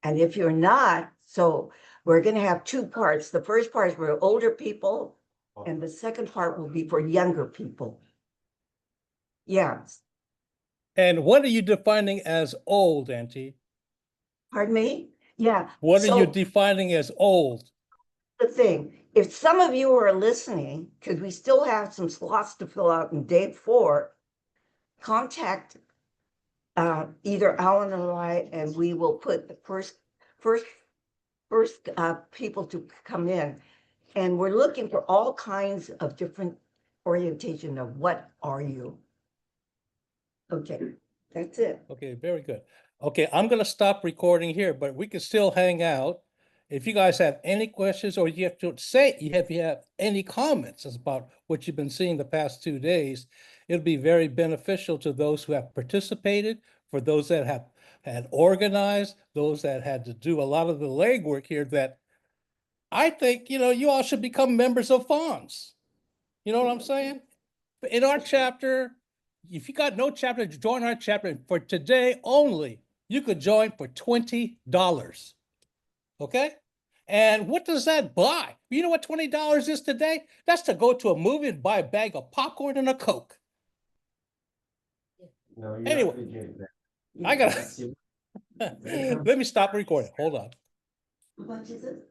And if you're not, so we're going to have two parts. The first part is for older people, and the second part will be for younger people. Yes. And what are you defining as old, Auntie? Pardon me? Yeah. What are you defining as old? The thing, if some of you are listening, because we still have some slots to fill out in day 4, contact either Allan or I, and we will put the first people to come in. And we're looking for all kinds of different orientation of what are you? Okay. That's it. Okay, very good. Okay, I'm gonna stop recording here, but we can still hang out. If you guys have any questions or you have to say, if you have any comments about what you've been seeing the past 2 days, it'll be very beneficial to those who have participated, for those that have had organized, those that had to do a lot of the legwork here that I think, you all should become members of FANHS. You know what I'm saying? In our chapter, if you got no chapter, join our chapter. For today only, you could join for $20. Okay? And what does that buy? You know what $20 is today? That's to go to a movie and buy a bag of popcorn and a Coke. No, you Anyway, appreciate that. I gotta let me stop recording. Hold on. How much is it?